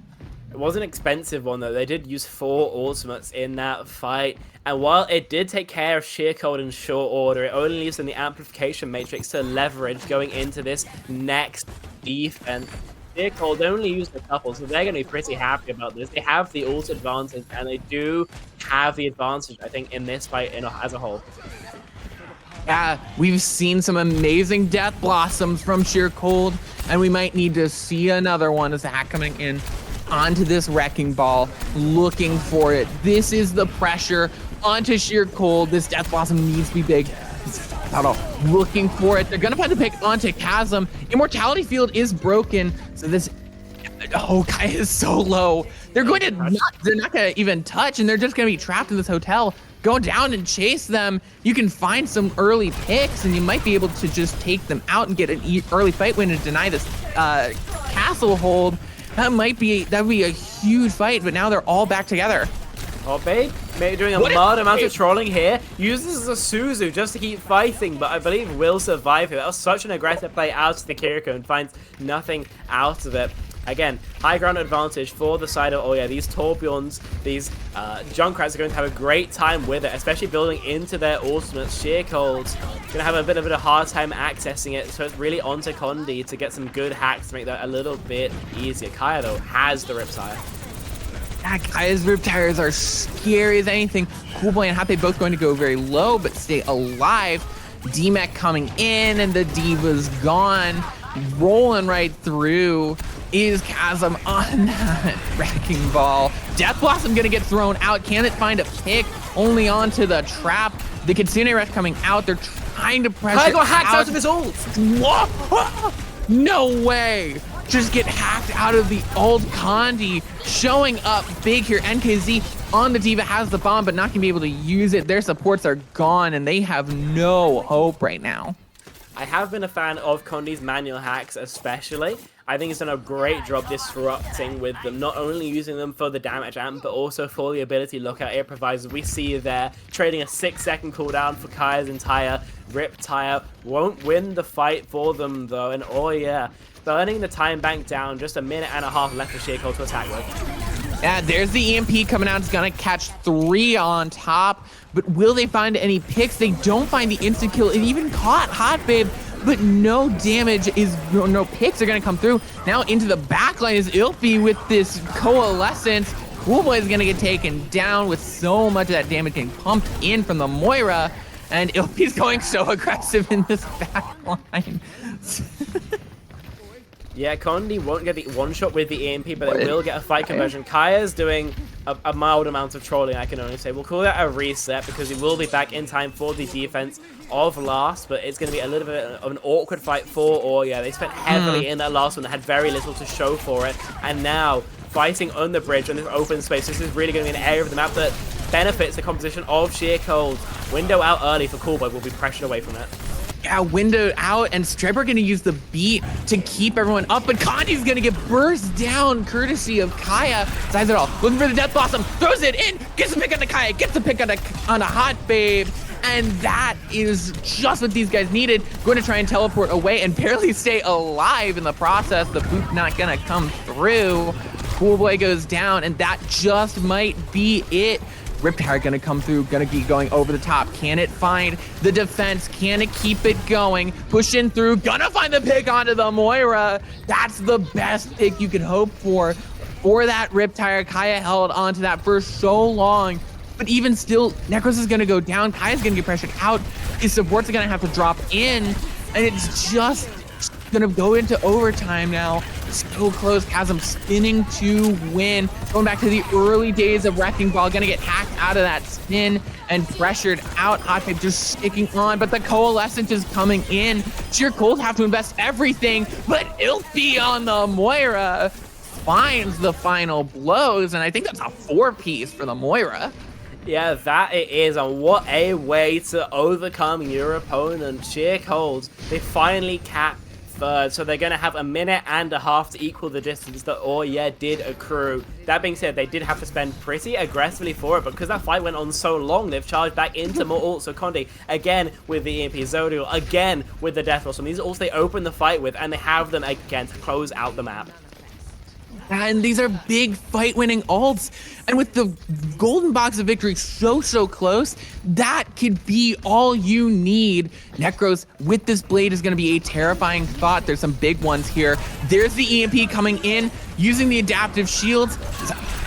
It was an expensive one, though. They did use 4 ultimates in that fight. And while it did take care of Sheer Cold in short order, it only leaves them the amplification matrix to leverage going into this next defense. Sheer Cold only used a couple, so they're going to be pretty happy about this. They have the ult advantage, and they do have the advantage, I think, in this fight as a whole. Yeah, we've seen some amazing Death Blossoms from Sheer Cold, and we might need to see another one as a hack coming in onto this Wrecking Ball, looking for it. This is the pressure onto Sheer Cold. This Death Blossom needs to be big. Looking for it. They're gonna put the pick onto Chasm. Immortality Field is broken, so this Kai is so low. They're not gonna even touch, and they're just gonna be trapped in this hotel. Go down and chase them. You can find some early picks, and you might be able to just take them out and get an early fight win and deny this castle hold. That would be a huge fight, but now they're all back together. Oh, Babe, maybe doing a mild amount of trolling here. Uses a Suzu just to keep fighting, but I believe will survive here. That was such an aggressive play out of the Kiriko and finds nothing out of it. Again, high ground advantage for the side of Ouya. These Torbjorns, these Junkrats are going to have a great time with it, especially building into their ultimates. Sheer Cold's going to have a bit of a hard time accessing it, so it's really onto Condi to get some good hacks to make that a little bit easier. Kaya, though, has the Riptire. Yeah, Kaya's Riptires are scary as anything. Cool Boy and Happy both going to go very low, but stay alive. D-Mech coming in, and the D.Va's gone. Rolling right through is Chasm on that Wrecking Ball. Death Blossom gonna get thrown out. Can it find a pick? Only onto the trap. The Kitsune Rush coming out. They're trying to pressure. Kai got hacked out of his ult. Whoa! No way! Just get hacked out of the old Condi. Showing up big here. NKZ on the D.Va has the bomb, but not gonna be able to use it. Their supports are gone, and they have no hope right now. I have been a fan of Condi's manual hacks, especially. I think he's done a great job disrupting with them, not only using them for the damage amp, but also for the ability lookout it provides. We see there, trading a 6-second cooldown for Kaya's entire Riptire. Won't win the fight for them though, and oh yeah, burning the time bank down, just a minute and a half left for Sheercold to attack with. Yeah, there's the EMP coming out. It's gonna catch 3 on top, but will they find any picks? They don't find the instant kill. It even caught Hot Babe, but no damage no picks are gonna come through. Now into the backline is Ilfie with this coalescence. Coolboy is gonna get taken down with so much of that damage getting pumped in from the Moira, and Ilfie's going so aggressive in this backline. Yeah, Condi won't get the one-shot with the EMP, but they will get a fight conversion. Kaya's doing a mild amount of trolling, I can only say. We'll call that a reset, because he will be back in time for the defense of last, but it's going to be a little bit of an awkward fight for Orya. They spent heavily in that last one, they had very little to show for it, and now fighting on the bridge on this open space. This is really going to be an area of the map that benefits the composition of Sheercold. Window out early for Coolboy will be pressured away from it. Yeah, window out, and Stripe are going to use the beat to keep everyone up, but Condi's going to get burst down courtesy of Kaya. Size it all, looking for the Death Blossom, throws it in, gets a pick on the Kaya, gets a pick on a Hot Babe, and that is just what these guys needed. Going to try and teleport away and barely stay alive in the process. The boot not going to come through. Coolboy goes down, and that just might be it. Riptire gonna come through, gonna be going over the top. Can it find the defense? Can it keep it going? Pushing through, gonna find the pick onto the Moira. That's the best pick you could hope for that Riptire. Kaya held onto that for so long, but even still, Necros is gonna go down. Kaya's gonna get pressured out. His supports are gonna have to drop in, and it's just gonna go into overtime now. So close. Chasm spinning to win. Going back to the early days of Wrecking Ball. Gonna get hacked out of that spin and pressured out. Hot Babe just sticking on, but the Coalescence is coming in. Sheercold have to invest everything, but Ilfie on the Moira finds the final blows, and I think that's a 4-piece for the Moira. Yeah, that it is, and what a way to overcome your opponent. Sheercold, they finally cap third, so they're going to have a minute and a half to equal the distance that Orya did accrue. That being said, they did have to spend pretty aggressively for it, because that fight went on so long, they've charged back into more ults. So Condi, again with the EMP, Zodial, again with the Death Blossom. These are ults they open the fight with, and they have them again to close out the map. And these are big fight-winning ults. And with the golden box of victory so close, that could be all you need. Necros with this blade is going to be a terrifying thought. There's some big ones here. There's the EMP coming in, using the adaptive shields.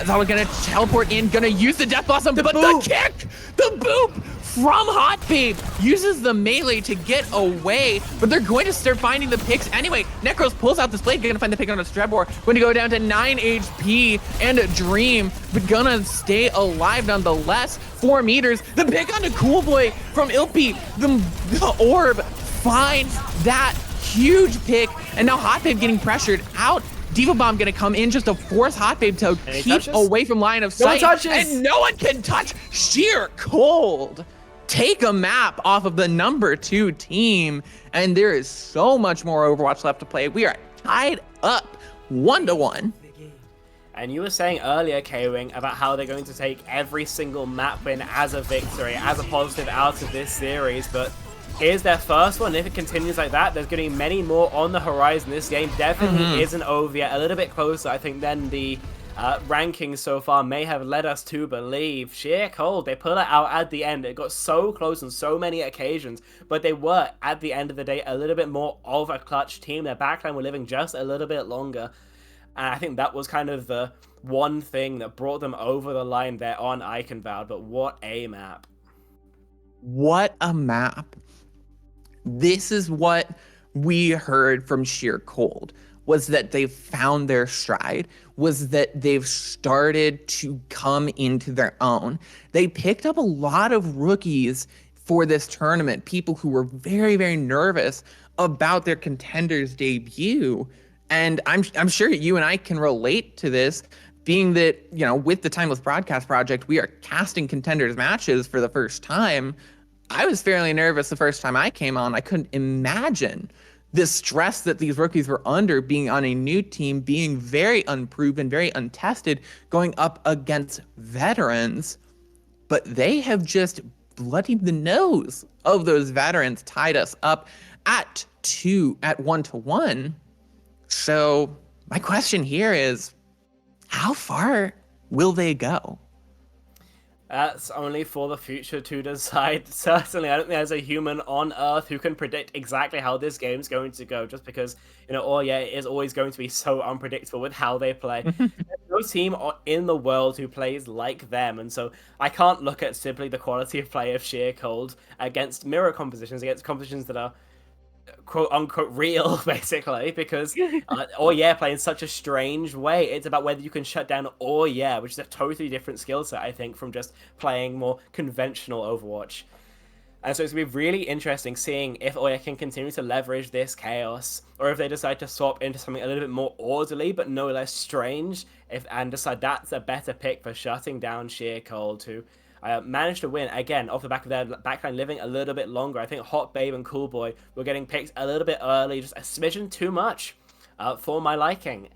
Is all going to teleport in, going to use the Death Blossom, but the kick, the boop from Hot Babe uses the melee to get away, but they're going to start finding the picks anyway. Necros pulls out this blade, gonna find the pick on a Strebor, going to go down to 9 HP and a Dream, but gonna stay alive nonetheless. 4 meters, the pick on the Coolboy from Ilfie, the orb finds that huge pick, and now Hot Babe getting pressured out. Diva Bomb gonna come in just to force Hot Babe to keep away from line of sight, and no one can touch Sheercold. Take a map off of the number 2 team, and there is so much more Overwatch left to play. We are tied up 1-1. And you were saying earlier, K-Wing, about how they're going to take every single map win as a victory, as a positive out of this series, but here's their first one. If it continues like that, there's going to be many more on the horizon. This game definitely isn't over yet. A little bit closer, I think, than the rankings so far may have led us to believe. Sheercold, they pull it out at the end. It got so close on so many occasions, but they were, at the end of the day, a little bit more of a clutch team. Their backline were living just a little bit longer, and I think that was kind of the one thing that brought them over the line there on Eichenwald. But what a map. What a map. This is what we heard from Sheercold, was that they've found their stride, was that they've started to come into their own. They picked up a lot of rookies for this tournament, people who were very nervous about their contenders debut. And I'm sure you and I can relate to this, being that, you know, with the Timeless Broadcast Project, we are casting contenders matches for the first time. I was fairly nervous the first time I came on. I couldn't imagine the stress that these rookies were under, being on a new team, being very unproven, very untested, going up against veterans. But they have just bloodied the nose of those veterans, tied us up at 1-1. So my question here is, how far will they go? That's only for the future to decide. Certainly, I don't think there's a human on Earth who can predict exactly how this game's going to go, just because, oh yeah, it is always going to be so unpredictable with how they play. There's no team in the world who plays like them, and so I can't look at simply the quality of play of Sheer Cold against mirror compositions, against compositions that are quote unquote real, basically, because oh yeah, play in such a strange way. It's about whether you can shut down oh yeah, which is a totally different skill set, I think, from just playing more conventional Overwatch. And so it's gonna be really interesting seeing if Oya can continue to leverage this chaos, or if they decide to swap into something a little bit more orderly but no less strange, and decide that's a better pick for shutting down Sheer Cold, who managed to win again off the back of their backline living a little bit longer. I think Hot Babe and Cool Boy were getting picked a little bit early, just a smidgen too much for my liking.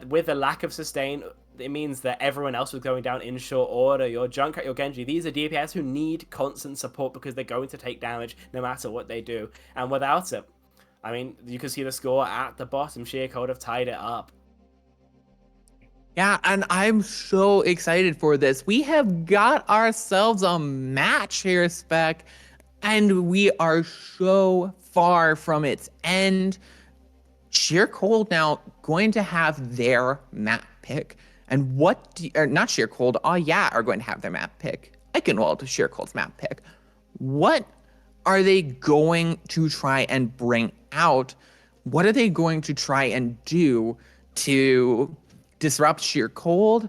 With the lack of sustain, it means that everyone else was going down in short order. Your Junkrat, your Genji, these are DPS who need constant support because they're going to take damage no matter what they do. And without it, I mean, you can see the score at the bottom. Sheer Cold have tied it up. Yeah, and I'm so excited for this. We have got ourselves a match here, Spec, and we are so far from its end. Sheer Cold now going to have their map pick. And not Sheer Cold, oh yeah, are going to have their map pick. Eichenwald, Sheer Cold's map pick. What are they going to try and bring out? What are they going to try and do to disrupt Sheer Cold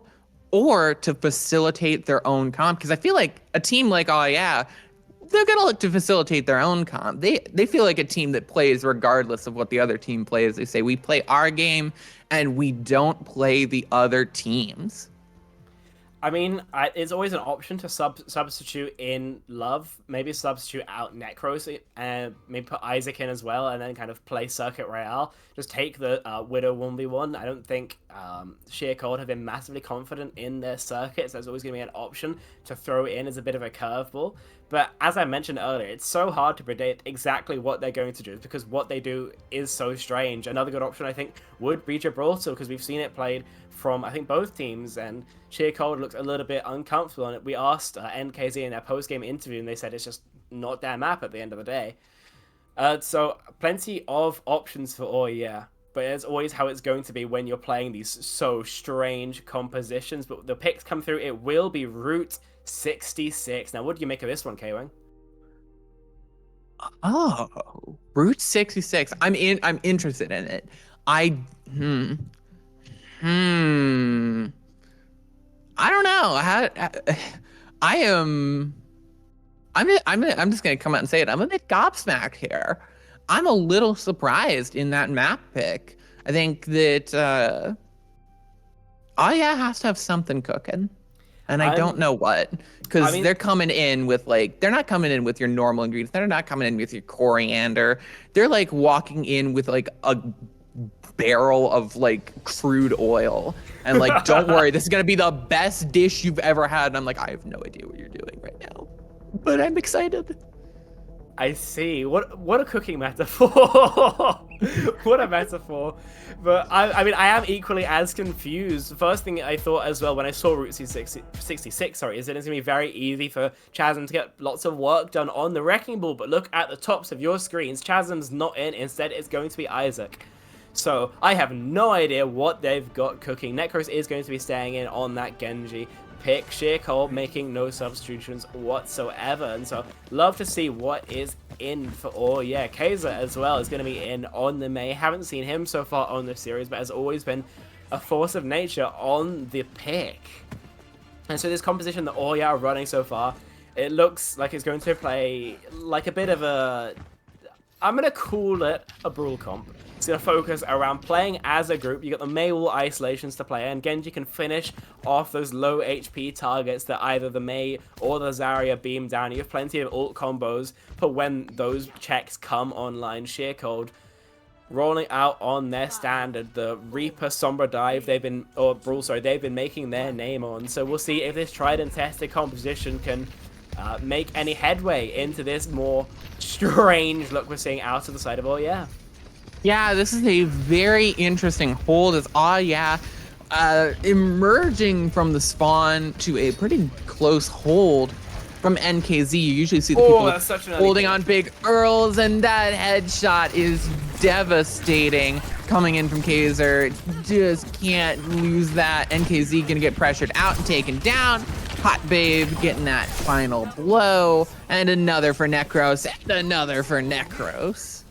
or to facilitate their own comp? Because I feel like a team like, oh yeah, they're going to look to facilitate their own comp. They feel like a team that plays regardless of what the other team plays. They say, we play our game and we don't play the other teams. I mean, it's always an option to substitute in Love, maybe substitute out Necros, and maybe put Isaac in as well, and then kind of play Circuit Royale. Just take the Widow 1v1. I don't think Sheer Cold have been massively confident in their circuits. There's always going to be an option to throw in as a bit of a curveball. But as I mentioned earlier, it's so hard to predict exactly what they're going to do because what they do is so strange. Another good option, I think, would be Gibraltar, because we've seen it played from, I think, both teams, and Sheer Cold looks a little bit uncomfortable on it. We asked NKZ in their post-game interview, and they said it's just not their map at the end of the day. So plenty of options for Oh Yeah, but it's always how it's going to be when you're playing these so strange compositions. But the picks come through. It will be Route 66. Now, what do you make of this one, K-Wing? Oh, Route 66. I'm interested in it. I don't know. I'm just gonna come out and say it. I'm a bit gobsmacked here. I'm a little surprised in that map pick. I think that Aya has to have something cooking, and I don't know what, because they're coming in with they're not coming in with your normal ingredients. They're not coming in with your coriander. They're like walking in with like a barrel of crude oil and don't worry, this is gonna be the best dish you've ever had. And I'm like, I have no idea what you're doing right now, but I'm excited. I see. What a cooking metaphor. What a metaphor. But I mean, I am equally as confused. The first thing I thought as well when I saw Route 66, sorry, is that it's going to be very easy for Chasm to get lots of work done on the Wrecking Ball. But look at the tops of your screens. Chasm's not in. Instead, it's going to be Isaac. So I have no idea what they've got cooking. Necros is going to be staying in on that Genji pick. Sheer Cold making no substitutions whatsoever. And so love to see what is in for Oh Yeah. Kaiser as well is going to be in on the May. Haven't seen him so far on the series, but has always been a force of nature on the pick. And so this composition that Oh Yeah are running so far, it looks like it's going to play like a bit of a... I'm going to call it a Brawl comp. It's going to focus around playing as a group. You got the Mei wall isolations to play, and Genji can finish off those low HP targets that either the Mei or the Zarya beam down. You have plenty of ult combos for when those checks come online. Sheer Cold rolling out on their standard, the Reaper Sombra Dive Brawl, sorry, they've been making their name on. So we'll see if this tried and tested composition can make any headway into this more strange look we're seeing out of the side of Yeah, this is a very interesting hold as emerging from the spawn to a pretty close hold from NKZ. You usually see the people holding on big Earls, and that headshot is devastating coming in from Kaiser. Just can't lose that. NKZ gonna get pressured out and taken down. Hot Babe getting that final blow, and another for Necros, and another for Necros.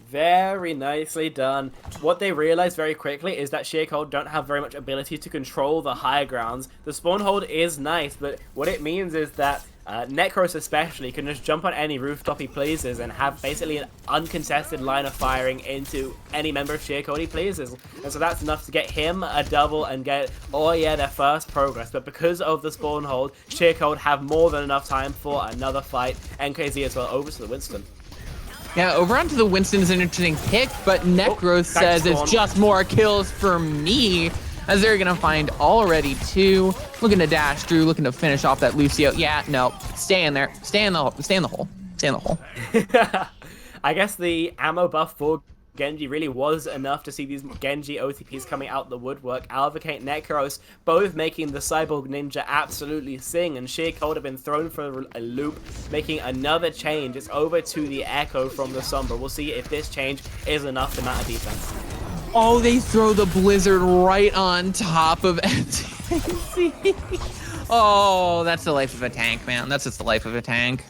Very nicely done. What they realize very quickly is that Sheer Cold don't have very much ability to control the higher grounds. The spawn hold is nice, but what it means is that Necros especially can just jump on any rooftop he pleases and have basically an uncontested line of firing into any member of Sheer Cold he pleases. And so that's enough to get him a double and get, their first progress. But because of the spawn hold, Sheer Cold have more than enough time for another fight. NKZ as well, over to the Winston. Yeah, over onto the Winston is an interesting pick, but Necros says it's just more kills for me, as they're gonna find already 2. Looking to dash through, looking to finish off that Lucio. Yeah, no, stay in there, stay in the hole, stay in the hole. I guess the ammo buff for Genji really was enough to see these Genji OTPs coming out the woodwork. Alvacate, Necros, both making the Cyborg Ninja absolutely sing, and Sheer Cold have been thrown for a loop, making another change. It's over to the Echo from the Sombra. We'll see if this change is enough to mount a defense. Oh, they throw the Blizzard right on top of NTC. Oh, that's the life of a tank, man. That's just the life of a tank.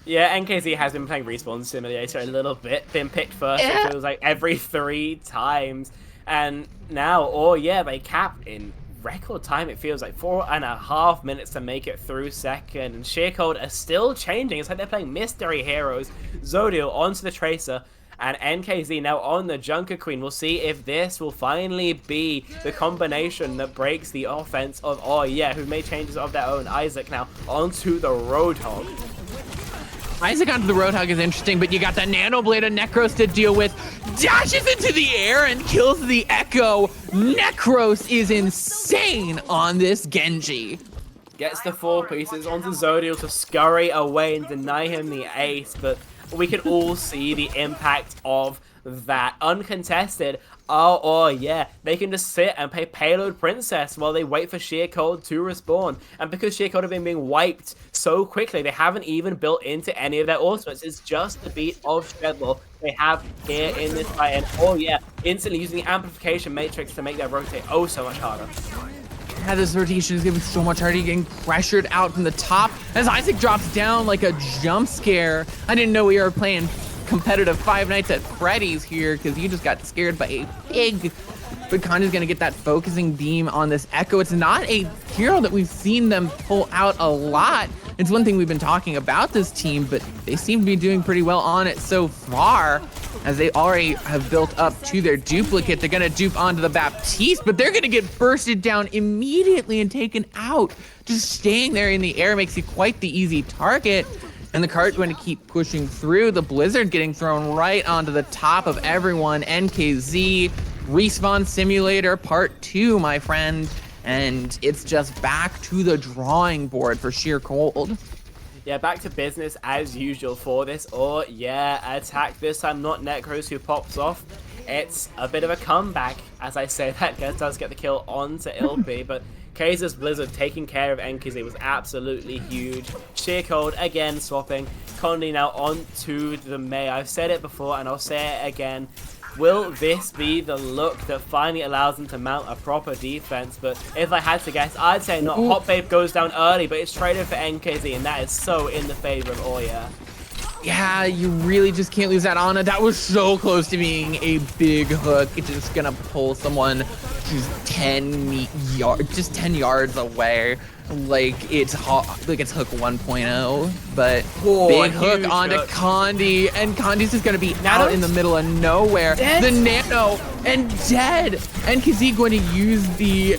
Yeah, NKZ has been playing Respawn Simulator a little bit, been picked first, it feels like every 3 times. And now, they cap in record time, it feels like 4.5 minutes to make it through second. And Sheer Cold are still changing, it's like they're playing Mystery Heroes. Zodiel onto the Tracer, and NKZ now on the Junker Queen. We'll see if this will finally be the combination that breaks the offense of who made changes of their own. Isaac now onto the Roadhog. Isaac onto the Roadhog is interesting, but you got the Nano Blade of Necros to deal with. Dashes into the air and kills the Echo. Necros is insane on this Genji. Gets the 4 pieces onto Zodiel to scurry away and deny him the ace, but we can all see the impact of that. Uncontested. They can just sit and play Payload Princess while they wait for Sheer Cold to respawn. And because Sheer Cold have been being wiped so quickly, they haven't even built into any of their ultimates. It's just the beat of Shredlaw they have here in this fight. And instantly using the amplification matrix to make that rotate so much harder. Yeah, this rotation is getting so much harder, getting pressured out from the top as Isaac drops down like a jump scare. I didn't know we were playing competitive Five Nights at Freddy's here, because you just got scared by a pig. But Kanji's gonna get that focusing beam on this Echo. It's not a hero that we've seen them pull out a lot. It's one thing we've been talking about this team, but they seem to be doing pretty well on it so far, as they already have built up to their duplicate. They're gonna dupe onto the Baptiste, but they're gonna get bursted down immediately and taken out. Just staying there in the air makes you quite the easy target. And the cart's going to keep pushing through. The Blizzard getting thrown right onto the top of everyone. NKZ, Respawn Simulator Part 2, my friend. And it's just back to the drawing board for Sheer Cold. Yeah, back to business as usual for this. Attack this time, not Necros who pops off. It's a bit of a comeback. As I say, that does get the kill onto Ilpi, but Kaiser's Blizzard taking care of NKZ was absolutely huge. Sheer Cold again swapping. Condi now on to the May. I've said it before and I'll say it again. Will this be the look that finally allows them to mount a proper defense? But if I had to guess, I'd say not. Hot Babe goes down early, but it's traded for NKZ, and that is so in the favor of Yeah, you really just can't lose that Ana. That was so close to being a big hook. It's just gonna pull someone who's 10 yards away. Like it's hook 1.0, but big hook onto Condi, and Condi's just gonna be out in the middle of nowhere. The Nano and dead. And Kazee going to use the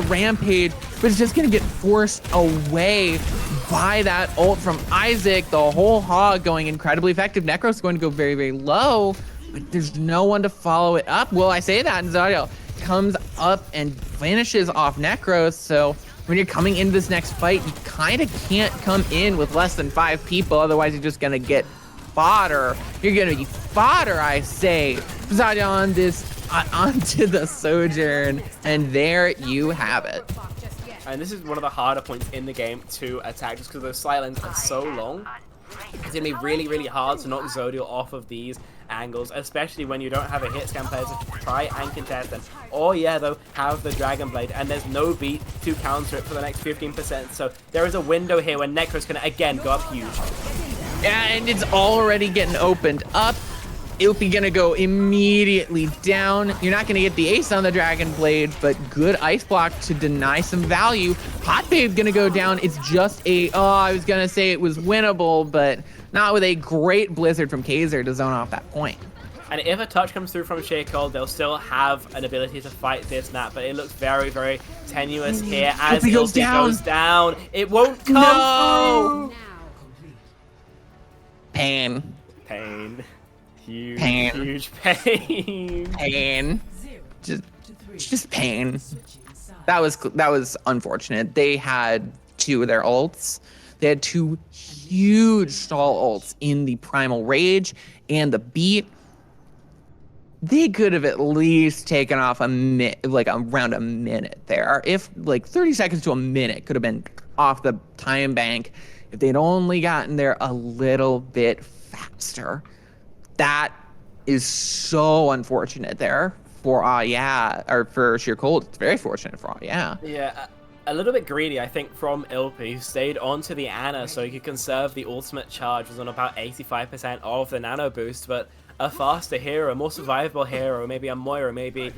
rampage, but it's just gonna get forced away by that ult from Isaac. The whole hog going incredibly effective. Necros going to go very, very low, but there's no one to follow it up. Well, I say that, and Zadiel comes up and finishes off Necros, so when you're coming into this next fight, you kind of can't come in with less than 5 people, otherwise you're just gonna get fodder. You're gonna be fodder, I say. Zadiel on this, onto the Sojourn, and there you have it. And this is one of the harder points in the game to attack, just because those silence are so long. It's going to be really, really hard to knock Zodiel off of these angles, especially when you don't have a hit scan player to try and contest them. Or yeah, though, have the Dragon Blade, and there's no beat to counter it for the next 15%. So there is a window here where Necros can again go up huge. Yeah, and it's already getting opened up. Ilpy gonna go immediately down. You're not gonna get the ace on the Dragon Blade, but good ice block to deny some value. Hot Babe gonna go down. It's just a, I was gonna say it was winnable, but not with a great Blizzard from Kaiser to zone off that point. And if a touch comes through from Shakehold, they'll still have an ability to fight this nap, but it looks very, very tenuous here as Ilpy goes down. It won't come through! Pain. Pain. Huge, pain. Huge pain. Pain. Just pain. That was unfortunate. They had 2 of their ults. They had 2 huge stall ults in the Primal Rage and the Beat. They could have at least taken off around a minute there. If like 30 seconds to a minute could have been off the time bank if they'd only gotten there a little bit faster. That is so unfortunate there for for Sheer Cold. It's very fortunate for Yeah, a little bit greedy, I think, from Ilpy, who stayed onto the Ana so he could conserve the ultimate charge, was on about 85% of the nano boost, but a faster hero, a more survivable hero, maybe a Moira, maybe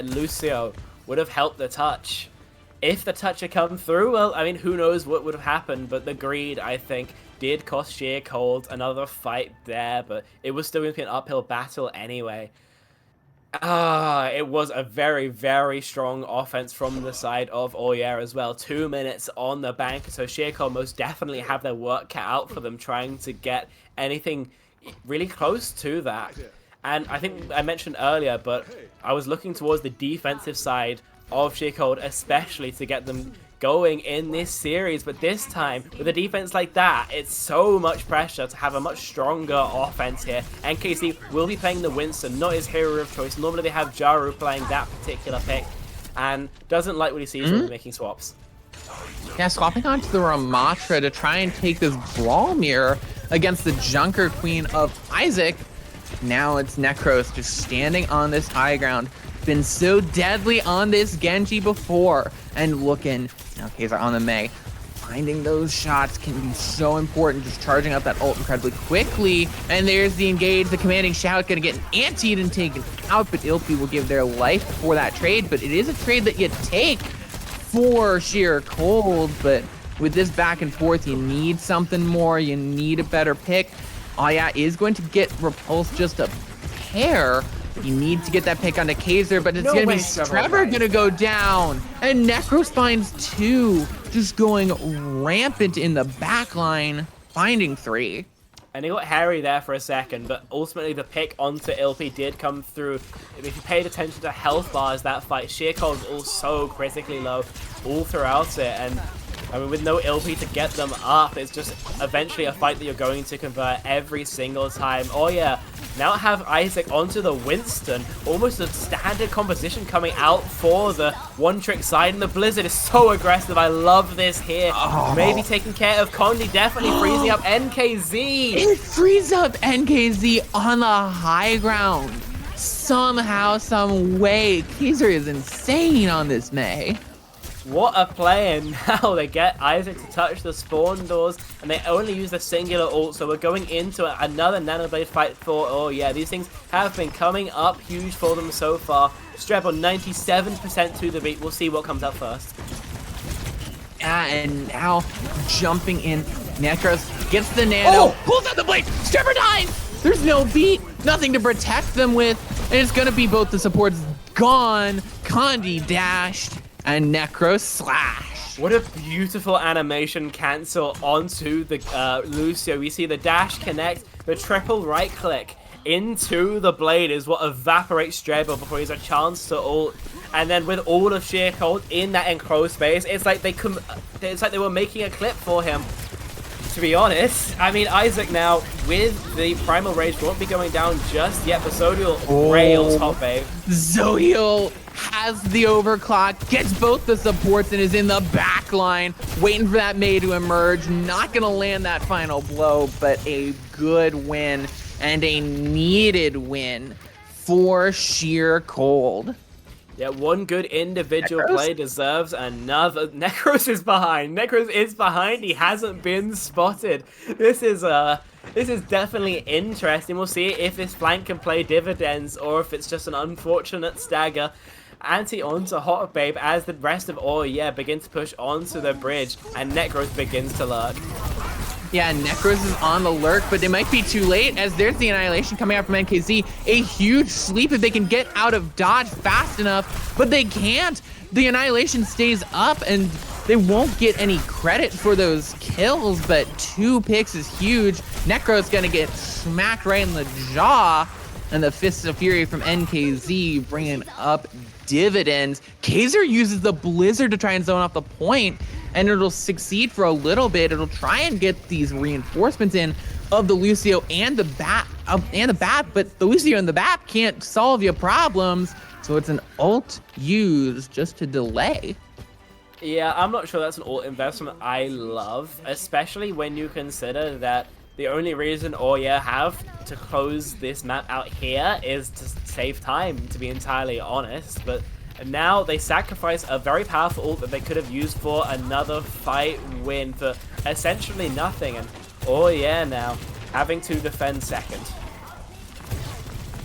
Lucio, would have helped the touch. If the touch had come through, well, I mean, who knows what would have happened, but the greed, I think, did cost Sheer Cold another fight there, but it was still going to be an uphill battle anyway. It was a very, very strong offense from the side of Oyer as well. 2 minutes on the bank, so Sheer Cold most definitely have their work cut out for them trying to get anything really close to that. And I think I mentioned earlier, but I was looking towards the defensive side of Sheer Cold, especially to get them going in this series, but this time with a defense like that, it's so much pressure to have a much stronger offense here. NKC will be playing the Winston, not his hero of choice. Normally they have Jaru playing that particular pick, and doesn't like what he sees when making swaps. Yeah, swapping onto the Ramatra to try and take this Brawl Mirror against the Junker Queen of Isaac. Now it's Necros just standing on this high ground. Been so deadly on this Genji before, and looking, now Kaiser on the Mei. Finding those shots can be so important, just charging up that ult incredibly quickly. And there's the engage, the commanding shout, gonna get antied and taken out, but Ilpy will give their life for that trade. But it is a trade that you take for Sheer Cold, but with this back and forth, you need something more, you need a better pick. Is going to get repulsed just a hair. You need to get that pick onto Kaiser, but it's going to be Trevor going to go down. And Necros finds 2, just going rampant in the back line, finding 3. And he got hairy there for a second, but ultimately the pick onto Ilpy did come through. If you paid attention to health bars that fight, Sheer Cold was all so critically low all throughout it. And I mean, with no Ilpy to get them up, it's just eventually a fight that you're going to convert every single time. Now have Isaac onto the Winston. Almost a standard composition coming out for the one-trick side. And the Blizzard is so aggressive. I love this here. Maybe taking care of Condi. Definitely freezing up NKZ. It frees up NKZ on the high ground. Somehow, some way. Kaiser is insane on this Mei. What a play, and now they get Isaac to touch the spawn doors, and they only use the singular ult, so we're going into another Nanoblade fight for, these things have been coming up huge for them so far. Streb on 97% to the beat, we'll see what comes out first. And now jumping in, Necros gets the nano, pulls out the blade, Strepper dies! There's no beat, nothing to protect them with, and it's gonna be both the supports gone, Condi dashed, and Necros slash. What a beautiful animation cancel onto the Lucio. We see the dash connect, the triple right click into the blade is what evaporates Drebo before he has a chance to ult. And then with all of Sheer Cold in that enclosed space, it's like they were making a clip for him. To be honest, I mean, Isaac now with the Primal Rage won't be going down just yet, but Zodiel rails Hot Babe. Zodiel has the overclock, gets both the supports, and is in the back line, waiting for that Mei to emerge. Not gonna land that final blow, but a good win and a needed win for Sheer Cold. Yeah, one good individual play deserves another. Necros is behind. Necros is behind. He hasn't been spotted. This is definitely interesting. We'll see if this flank can play dividends or if it's just an unfortunate stagger. Anti onto Hot Babe as the rest of begins to push onto the bridge, and Necros begins to lurk. Yeah, Necros is on the lurk, but it might be too late as there's the Annihilation coming out from NKZ. A huge sleep if they can get out of dodge fast enough, but they can't. The Annihilation stays up and they won't get any credit for those kills, but 2 picks is huge. Necros gonna get smacked right in the jaw, and the Fists of Fury from NKZ bringing up dividends. Kaiser uses the Blizzard to try and zone off the point, and it'll succeed for a little bit. It'll try and get these reinforcements in of the Lucio and the Bat, but the Lucio and the Bat can't solve your problems, so it's an ult used just to delay. Yeah, I'm not sure that's an ult investment I love, especially when you consider that the only reason have to close this map out here is to save time, to be entirely honest, but now they sacrifice a very powerful ult that they could have used for another fight win for essentially nothing, and now having to defend second.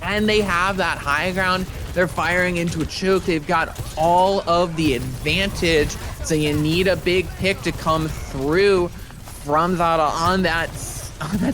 And they have that high ground. They're firing into a choke. They've got all of the advantage, so you need a big pick to come through from Zada on that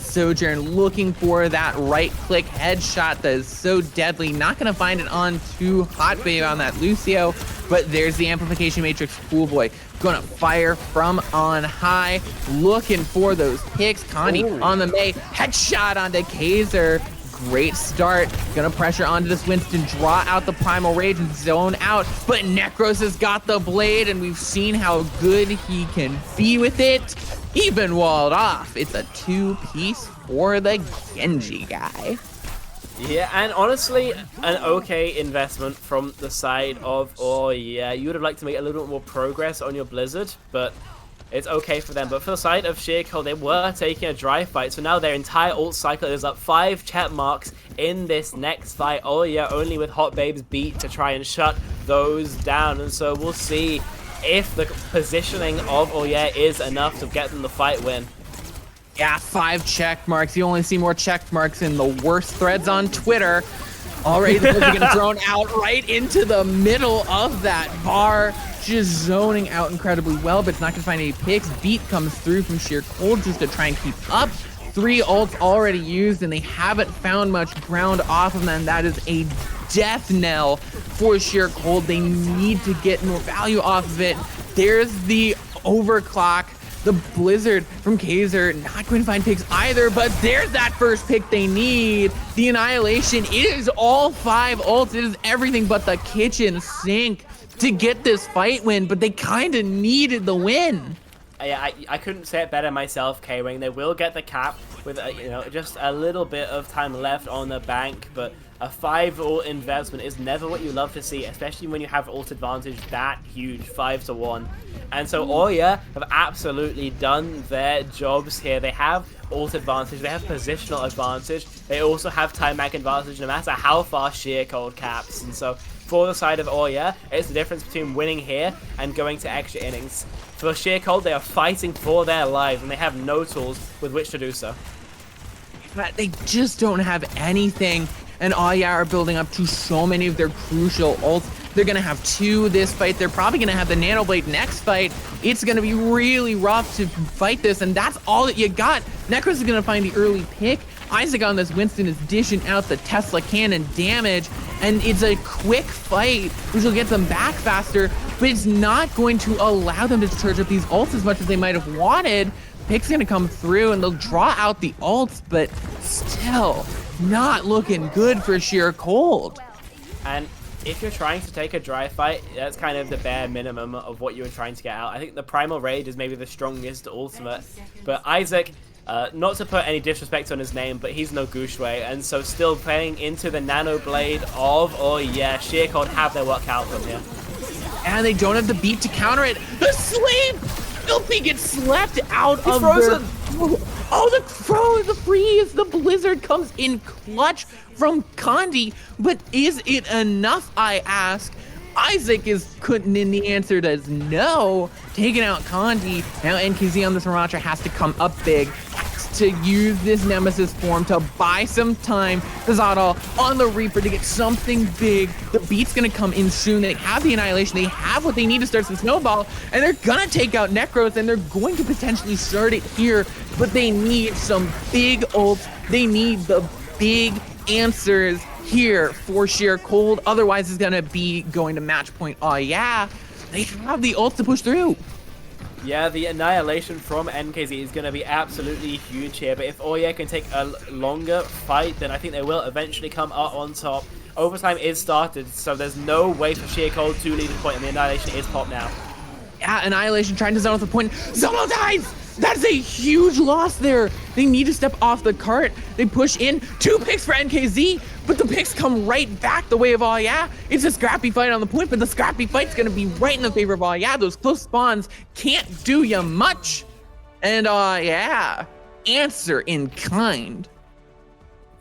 Sojourn, looking for that right-click headshot that is so deadly. Not going to find it on to Hot Babe on that Lucio, but there's the Amplification Matrix Foolboy. Going to fire from on high, looking for those picks. Connie on the Mei, headshot onto Kaiser. Great start. Gonna pressure onto this Winston, draw out the Primal Rage and zone out, but Necros has got the blade, and we've seen how good he can be with it. Even walled off. It's a 2-piece for the Genji guy. Yeah, and honestly, an okay investment from the side of, you would have liked to make a little bit more progress on your Blizzard, but it's okay for them. But for the side of Sheer Cold, they were taking a dry fight, so now their entire ult cycle is up 5 check marks in this next fight. Only with Hot Babe's beat to try and shut those down, and so we'll see if the positioning of is enough to get them the fight win. Yeah, 5 check marks. You only see more check marks in the worst threads on Twitter. Already the Blizzard getting thrown out right into the middle of that bar. Just zoning out incredibly well, but it's not going to find any picks. Beat comes through from Sheer Cold just to try and keep up. 3 ults already used, and they haven't found much ground off of them. That is a death knell for Sheer Cold. They need to get more value off of it. There's the overclock. The Blizzard from Kaiser, not going to find picks either, but there's that first pick they need. The Annihilation, it is all 5 ults. It is everything but the kitchen sink to get this fight win, but they kind of needed the win. Yeah, I couldn't say it better myself, K-Wing. They will get the cap with just a little bit of time left on the bank, but a 5 ult investment is never what you love to see, especially when you have ult advantage that huge, 5-1. And so have absolutely done their jobs here. They have ult advantage, they have positional advantage, they also have time back advantage no matter how far Sheer Cold caps. And so for the side of it's the difference between winning here and going to extra innings. For Sheer Cold, they are fighting for their lives, and they have no tools with which to do so. But they just don't have anything, and are building up to so many of their crucial ults. They're going to have 2 this fight. They're probably going to have the Nano Blade next fight. It's going to be really rough to fight this, and that's all that you got. Necros is going to find the early pick. Isaac on this Winston is dishing out the Tesla cannon damage, and it's a quick fight, which will get them back faster, but it's not going to allow them to charge up these ults as much as they might have wanted. Pick's going to come through, and they'll draw out the ults, but still, not looking good for Sheer Cold. And if you're trying to take a dry fight, that's kind of the bare minimum of what you were trying to get out. I think the Primal Rage is maybe the strongest ultimate, but Isaac, not to put any disrespect on his name, but he's no Gushway, and so still playing into the Nano Blade of, oh yeah, Sheer Cold have their work out from here. And they don't have the beat to counter it. The sleep! Filthy gets slept out He's of frozen. Oh, the freeze, the blizzard comes in clutch from Condi, but is it enough, I ask? Isaac is couldn't in the answer is no. Taking out Condi. Now NKZ on this Sriracha has to come up big, has to use this Nemesis form to buy some time. Zadal on the Reaper to get something big. The beat's gonna come in soon. They have the Annihilation. They have what they need to start some snowball, and they're gonna take out Necros, and they're going to potentially start it here, but they need some big ults. They need the big answers here for Sheer Cold. Otherwise, it's gonna be going to match point. Oh yeah, they have the ult to push through. Yeah, the Annihilation from NKZ is going to be absolutely huge here, but if Oye can take a longer fight, then I think they will eventually come out on top. Overtime is started, so there's no way for Sheer Cold to lead the point, and the Annihilation is popped now. Yeah, Annihilation trying to zone off the point. Zono dies! That's a huge loss there. They need to step off the cart. They push in. 2 picks for NKZ, but the picks come right back the way of Oh Yeah. It's a scrappy fight on the point, but the scrappy fight's going to be right in the favor of Oh Yeah. Those close spawns can't do you much. And yeah, answer in kind.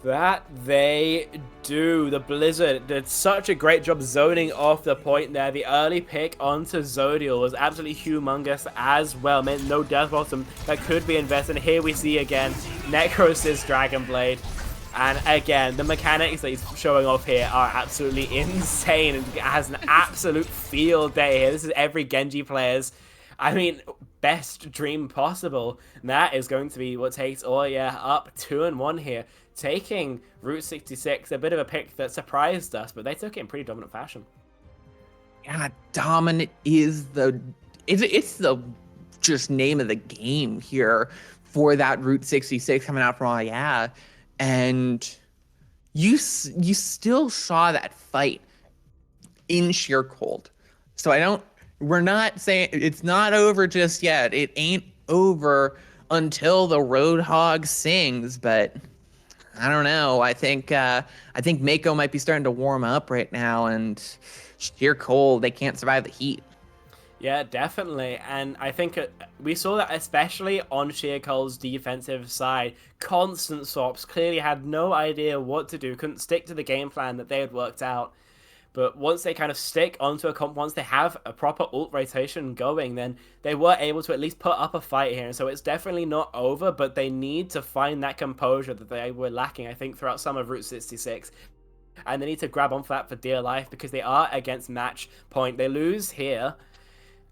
That they do. The Blizzard did such a great job zoning off the point there. The early pick onto Zodial was absolutely humongous as well. Meant no death bottom that could be invested. Here we see again Necros' Dragon Blade. And again, the mechanics that he's showing off here are absolutely insane. And has an absolute field day here. This is every Genji player's, I mean, best dream possible. And that is going to be what takes Oya up 2-1 here. Taking Route 66, a bit of a pick that surprised us, but they took it in pretty dominant fashion. Yeah, dominant is it's the just name of the game here for that Route 66 coming out from Oh Yeah. And you still saw that fight in Sheer Cold. So we're not saying it's not over just yet. It ain't over until the Roadhog sings, but I don't know. I think Mako might be starting to warm up right now, and Sheer Cold, they can't survive the heat. Yeah, definitely. And I think we saw that especially on Sheer Cold's defensive side. Constant swaps, clearly had no idea what to do, couldn't stick to the game plan that they had worked out. But once they kind of stick onto a comp, once they have a proper ult rotation going, then they were able to at least put up a fight here. And so it's definitely not over, but they need to find that composure that they were lacking, I think, throughout some of Route 66. And they need to grab onto that for dear life because they are against match point. They lose here,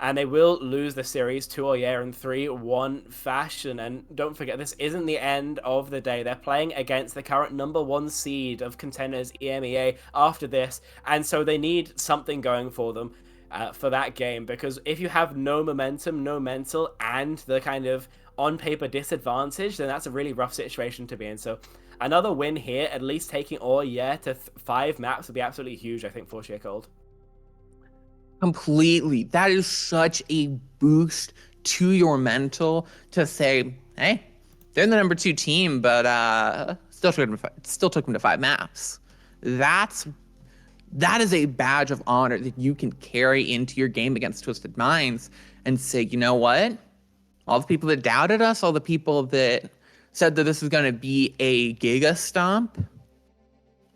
and they will lose the series 2-0 in 3-1 fashion. And don't forget, this isn't the end of the day. They're playing against the current #1 seed of Contenders EMEA after this. And so they need something going for them for that game. Because if you have no momentum, no mental, and the kind of on-paper disadvantage, then that's a really rough situation to be in. So another win here, at least taking all year to 5 maps would be absolutely huge, I think, for Sheer Cold. Completely. That is such a boost to your mental to say, hey, they're the #2 team, but still took them to 5 maps. That is a badge of honor that you can carry into your game against Twisted Minds and say, you know what? All the people that doubted us, all the people that said that this was going to be a Giga Stomp,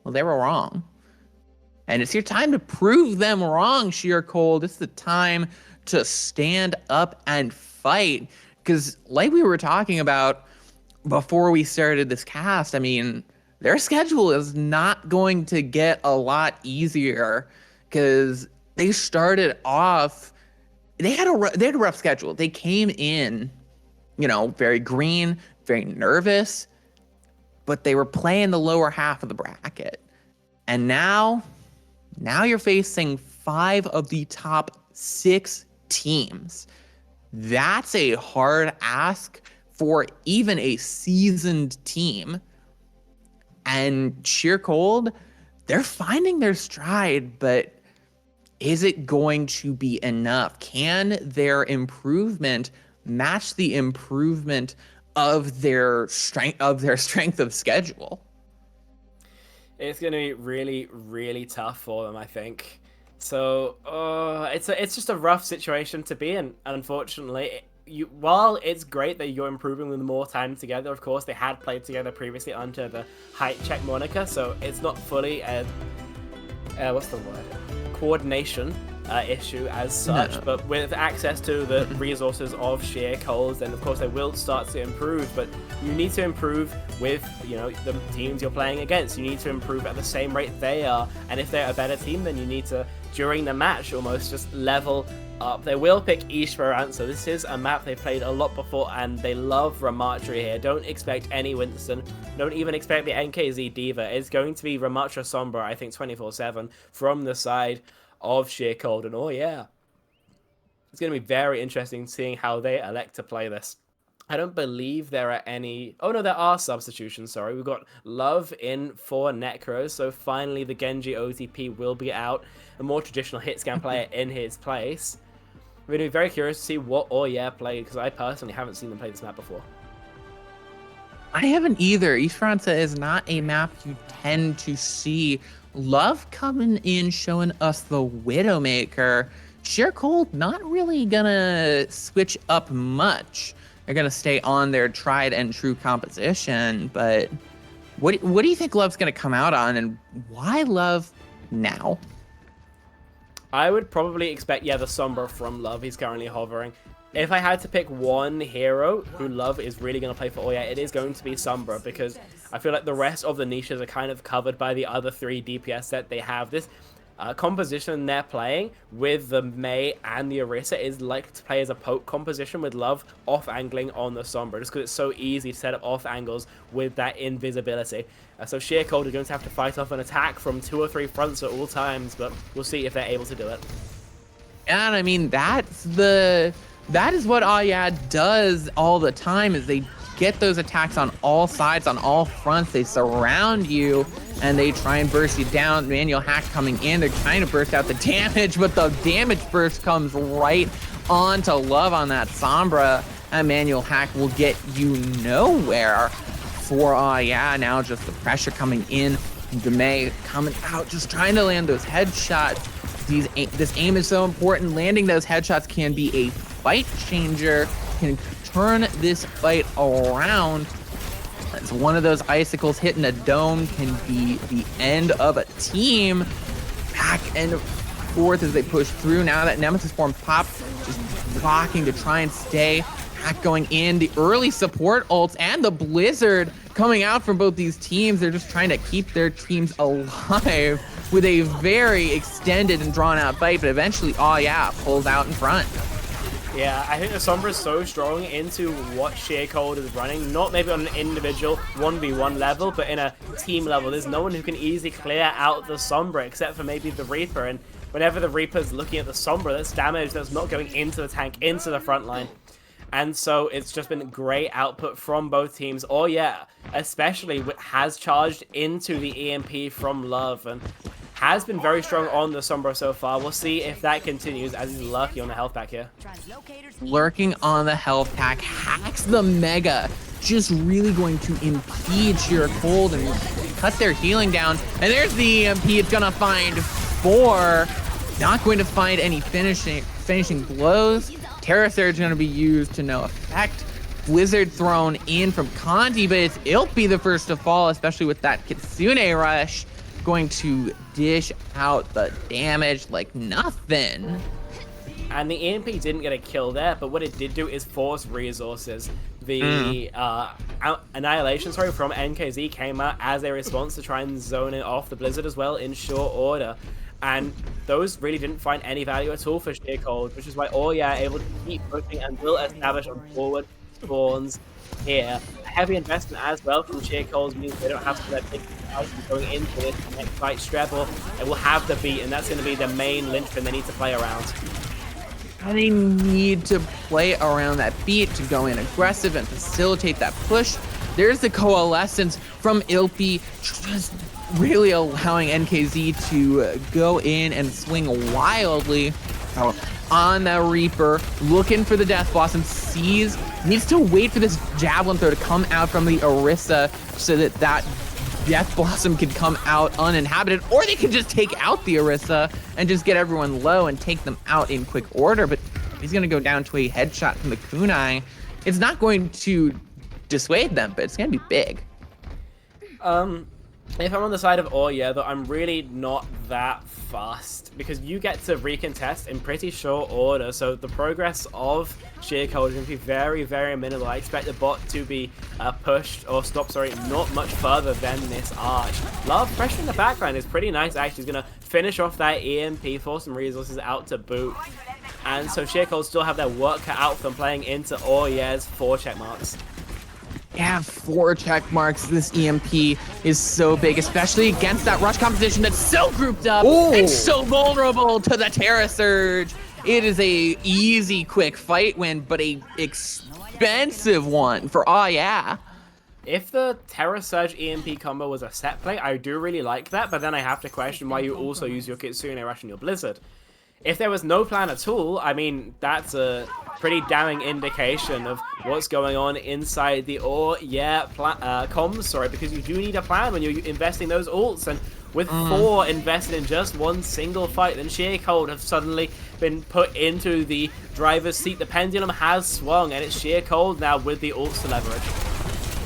well, they were wrong. And it's your time to prove them wrong, Sheer Cold. It's the time to stand up and fight. Because like we were talking about before we started this cast, I mean, their schedule is not going to get a lot easier because they started off, they had a rough schedule. They came in, very green, very nervous, but they were playing the lower half of the bracket. And now you're facing 5 of the top 6 teams. That's a hard ask for even a seasoned team. And Sheer Cold, they're finding their stride, but is it going to be enough? Can their improvement match the improvement of their strength of schedule? It's going to be really, really tough for them, I think. So it's just a rough situation to be in. Unfortunately, while it's great that you're improving with more time together, of course they had played together previously under the height check moniker, so it's not fully what's the word, coordination issue as such. No. But with access to the resources of Sheer Cold, then of course they will start to improve. But you need to improve with the teams you're playing against. You need to improve at the same rate they are, and if they're a better team, then you need to, during the match, almost just level up. They will pick Esperanza. This is a map they played a lot before, and they love Ramatri here. Don't expect any Winston. Don't even expect the NKZ Diva. It's going to be Ramatra Sombra, I think, 24/7 from the side of Sheer Cold. And oh yeah, it's going to be very interesting seeing how they elect to play this. I don't believe there are any... Oh no, there are substitutions, sorry. We've got Love in for Necros, so finally the Genji OTP will be out. A more traditional hit scan player in his place. We're going to be very curious to see what Oh Yeah played, because I personally haven't seen them play this map before. I haven't either. Esperanza is not a map you tend to see. Love coming in, showing us the Widowmaker. Sheer Cold not really gonna switch up much. They're gonna stay on their tried and true composition. But what do you think Love's gonna come out on, and why Love now? I would probably expect, the Sombra from Love. He's currently hovering. If I had to pick one hero who Love is really going to play for, oh yeah, it is going to be Sombra, because I feel like the rest of the niches are kind of covered by the other 3 DPS that they have. This composition they're playing with the Mei and the Orisa is like to play as a poke composition with Love off-angling on the Sombra, just because it's so easy to set up off angles with that invisibility. So Sheer Cold are going to have to fight off an attack from 2 or 3 fronts at all times, but we'll see if they're able to do it. And I mean, that is what Ayad does all the time, is they get those attacks on all sides, on all fronts. They surround you, and they try and burst you down. Manual hack coming in. They're trying to burst out the damage, but the damage burst comes right onto Love on that Sombra. And manual hack will get you nowhere for now just the pressure coming in. Demay coming out, just trying to land those headshots. This aim is so important. Landing those headshots can be a fight changer, can turn this fight around. As one of those icicles hitting a dome can be the end of a team. Back and forth as they push through. Now that Nemesis form pop, just blocking to try and stay. Hack going in, the early support ults and the Blizzard coming out from both these teams. They're just trying to keep their teams alive with a very extended and drawn out fight, but eventually, pulls out in front. Yeah, I think the Sombra is so strong into what Sheer Cold is running, not maybe on an individual 1v1 level, but in a team level. There's no one who can easily clear out the Sombra except for maybe the Reaper, and whenever the Reaper's looking at the Sombra, that's damage that's not going into the tank, into the front line. And so it's just been great output from both teams. Oh yeah, especially has charged into the EMP from Love and has been very strong on the Sombra so far. We'll see if that continues as he's lurking on the health pack here. Lurking on the health pack, hacks the Mega, just really going to impede Sheer Cold and cut their healing down. And there's the EMP, it's gonna find 4. Not going to find any finishing blows. Terra Surge going to be used to no effect. Blizzard thrown in from Conti, but it's Ilpi the first to fall, especially with that Kitsune Rush. Going to dish out the damage like nothing. And the EMP didn't get a kill there, but what it did do is force resources. The Annihilation from NKZ came out as a response to try and zone it off the Blizzard as well in short order. And those really didn't find any value at all for Sheer Cold, which is why able to keep pushing and will establish on forward spawns here. A heavy investment as well from Sheer Cold means they don't have to let big going into this next fight. Strebel, it will have the beat, and that's going to be the main linchpin they need to play around. They need to play around that beat to go in aggressive and facilitate that push. There's the coalescence from Ilpi, just really allowing NKZ to go in and swing wildly on the Reaper, looking for the Death Blossom, needs to wait for this Javelin throw to come out from the Orisa so that Death Blossom can come out uninhabited, or they can just take out the Orisa and just get everyone low and take them out in quick order. But he's going to go down to a headshot from the kunai. It's not going to dissuade them, but it's going to be big. If I'm on the side of Oya, though, I'm really not that fast because you get to recontest in pretty short order, so the progress of Sheer Cold is going to be very, very minimal. I expect the bot to be pushed, or stopped, sorry, not much further than this arch. Love pressure in the backline is pretty nice, actually. He's going to finish off that EMP, for some resources out to boot. And so Sheer Cold still have their work cut out for them playing into Oya's 4 check marks. Yeah, 4 check marks. This EMP is so big, especially against that rush composition that's so grouped up and so vulnerable to the Terra Surge. It is a easy, quick fight win, but a expensive one for yeah. If the Terra Surge EMP combo was a set play, I do really like that, but then I have to question why you also use your Kitsune Rush and your Blizzard. If there was no plan at all, I mean, that's a pretty damning indication of what's going on inside the comms, sorry, because you do need a plan when you're investing those ults, and with 4 invested in just one single fight, then Sheer Cold have suddenly been put into the driver's seat. The pendulum has swung, and it's Sheer Cold now with the ults to leverage.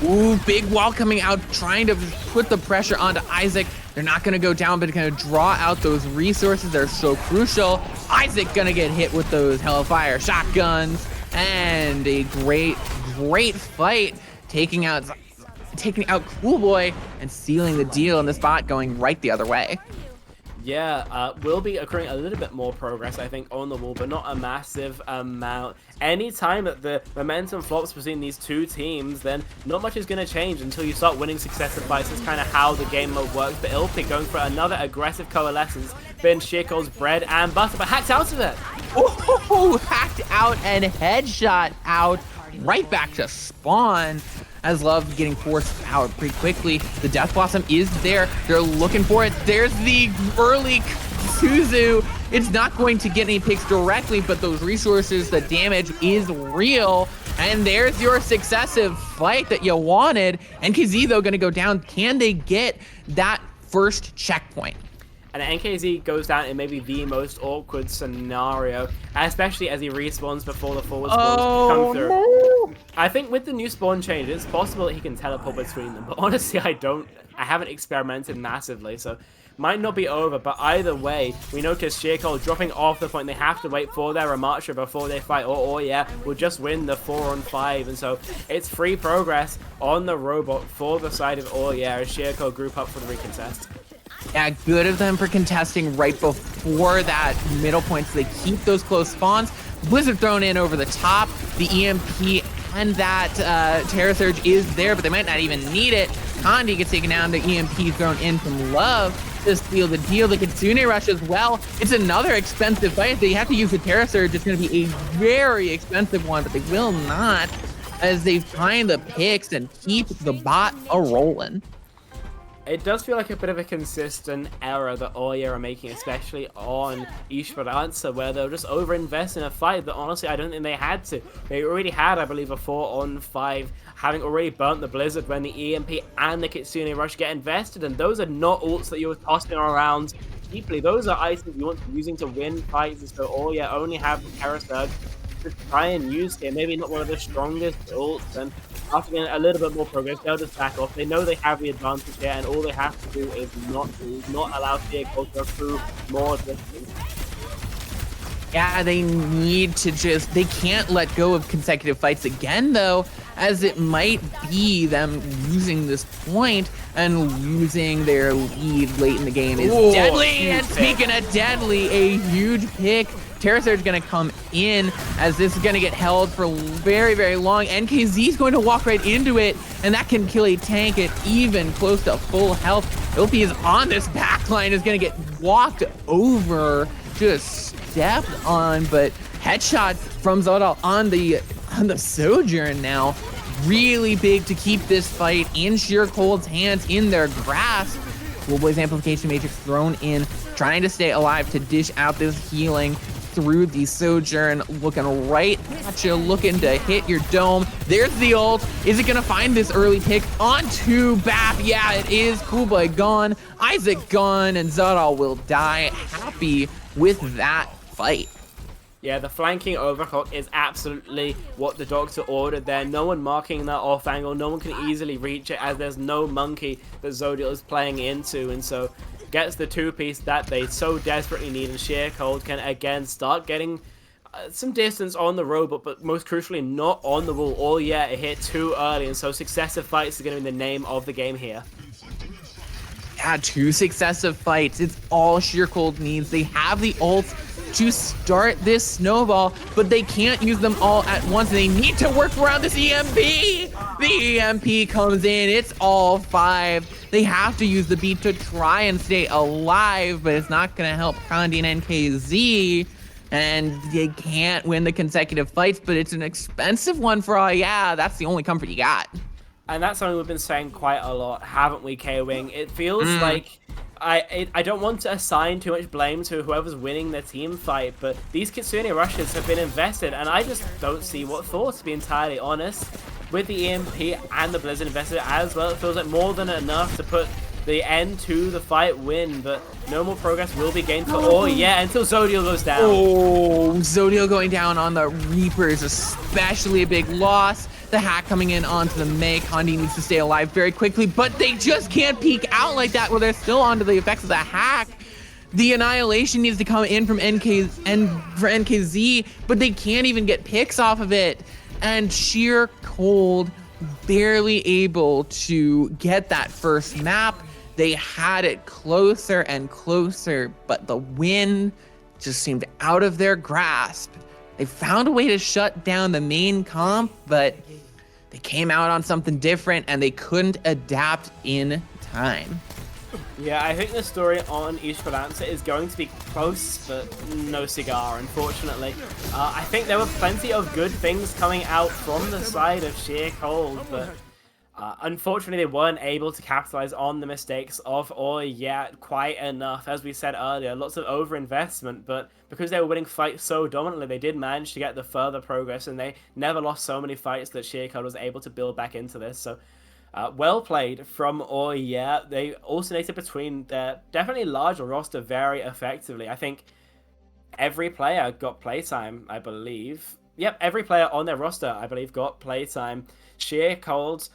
Ooh, big wall coming out, trying to put the pressure onto Isaac. They're not going to go down, but going to draw out those resources. They're so crucial. Isaac going to get hit with those Hellfire shotguns. And a great fight, taking out Cool Boy and sealing the deal, and this bot going right the other way. Yeah, will be occurring a little bit more progress, I think, on the wall, but not a massive amount. Anytime that the momentum flops between these two teams, then not much is going to change until you start winning successive fights. That's kind of how the game mode works. But Ilpi going for another aggressive coalescence. Been Sheer Cold's bread and butter, but hacked out of it. Oh, hacked out and headshot out right back to spawn. As Love getting forced out pretty quickly. The Death Blossom is there. They're looking for it. There's the early Suzu. It's not going to get any picks directly, but those resources, the damage is real. And there's your successive fight that you wanted. And KZ, though, going to go down. Can they get that first checkpoint? And NKZ goes down in maybe the most awkward scenario, especially as he respawns before the forward spawns come through. No. I think with the new spawn change, it's possible that he can teleport between them, but honestly, I haven't experimented massively, so might not be over. But either way, we notice Sheer Cold dropping off the point. They have to wait for their Ramattra before they fight, or will just win the 4-on-5, and so it's free progress on the robot for the side of as Sheer Cold group up for the recontest. Yeah, good of them for contesting right before that middle point so they keep those close spawns. Blizzard thrown in over the top. The EMP and that Terra Surge is there, but they might not even need it. Condi gets taken down. The EMP thrown in from Love to steal the deal. The Kitsune Rush as well. It's another expensive fight. They have to use the Terra Surge. It's going to be a very expensive one, but they will not as they find the picks and keep the bot a-rolling. It does feel like a bit of a consistent error that Oya are making, especially on Esperanza, where they'll just overinvest in a fight that honestly I don't think they had to. They already had, I believe, a 4-on-5, having already burnt the Blizzard when the EMP and the Kitsune Rush get invested, and those are not ults that you're tossing around cheaply. Those are items you want to be using to win fights, and so Oya only have the Terra Surge to try and use here. Maybe not one of the strongest ults, and after getting a little bit more progress, they'll just back off. They know they have the advantage here, and all they have to do is not allow Sheer Cold to go through more distance. Yeah, they need to they can't let go of consecutive fights again, though, as it might be them losing this point and losing their lead late in the game is deadly. And speaking of deadly, a huge pick. Terra Surge is going to come in as this is going to get held for very, very long. NKZ is going to walk right into it, and that can kill a tank at even close to full health. Ilpi is on this backline, is going to get walked over, just stepped on, but headshot from Zodal on the Sojourn now. really big to keep this fight in Sheer Cold's hands, in their grasp. Schoolboy's Amplification Matrix thrown in, trying to stay alive to dish out this healing through the Sojourn, looking right at you, looking to hit your dome. There's the ult. Is it gonna find this early pick onto Bap? Yeah, it is. Schoolboy gone, Isaac gone, and Zadal will die. Happy with that fight. Yeah, the flanking overclock is absolutely what the Doctor ordered there. No one marking that off angle. No one can easily reach it as there's no monkey that Zodiel is playing into. And so gets the two-piece that they so desperately need. And Sheer Cold can again start getting some distance on the robot, but most crucially not on the wall. Or yeah, it hit too early. And so successive fights are going to be the name of the game here. Yeah, 2 successive fights. It's all Sheer Cold needs. They have the ult to start this snowball, but they can't use them all at once. They need to work around this EMP. The EMP comes in. It's all 5. They have to use the beat to try and stay alive, but it's not going to help Condi and NKZ. And they can't win the consecutive fights, but it's an expensive one for all. Yeah, that's the only comfort you got. And that's something we've been saying quite a lot, haven't we, K-Wing? It feels like I don't want to assign too much blame to whoever's winning the team fight, but these Kitsune rushes have been invested, and I just don't see what for, to be entirely honest. With the EMP and the Blizzard invested as well, it feels like more than enough to put the end to the fight win, but no more progress will be gained for until Zodiel goes down. Oh, Zodiel going down on the Reaper is especially a big loss. The hack coming in onto the Mei. Condi needs to stay alive very quickly, but they just can't peek out like that where they're still onto the effects of the hack. The Annihilation needs to come in from NKZ, but they can't even get picks off of it. And Sheer Cold barely able to get that first map. They had it closer and closer, but the win just seemed out of their grasp. They found a way to shut down the main comp, but they came out on something different and they couldn't adapt in time. Yeah, I think the story on East Balanza is going to be close, but no cigar, unfortunately. I think there were plenty of good things coming out from the side of Sheer Cold, but unfortunately they weren't able to capitalize on the mistakes of quite enough. As we said earlier, lots of overinvestment, but because they were winning fights so dominantly, they did manage to get the further progress, and they never lost so many fights that Sheer Cold was able to build back into this. So well played from They alternated between their definitely larger roster very effectively. I think every player got playtime, I believe. Yep, every player on their roster, I believe, got playtime. Sheer Cold,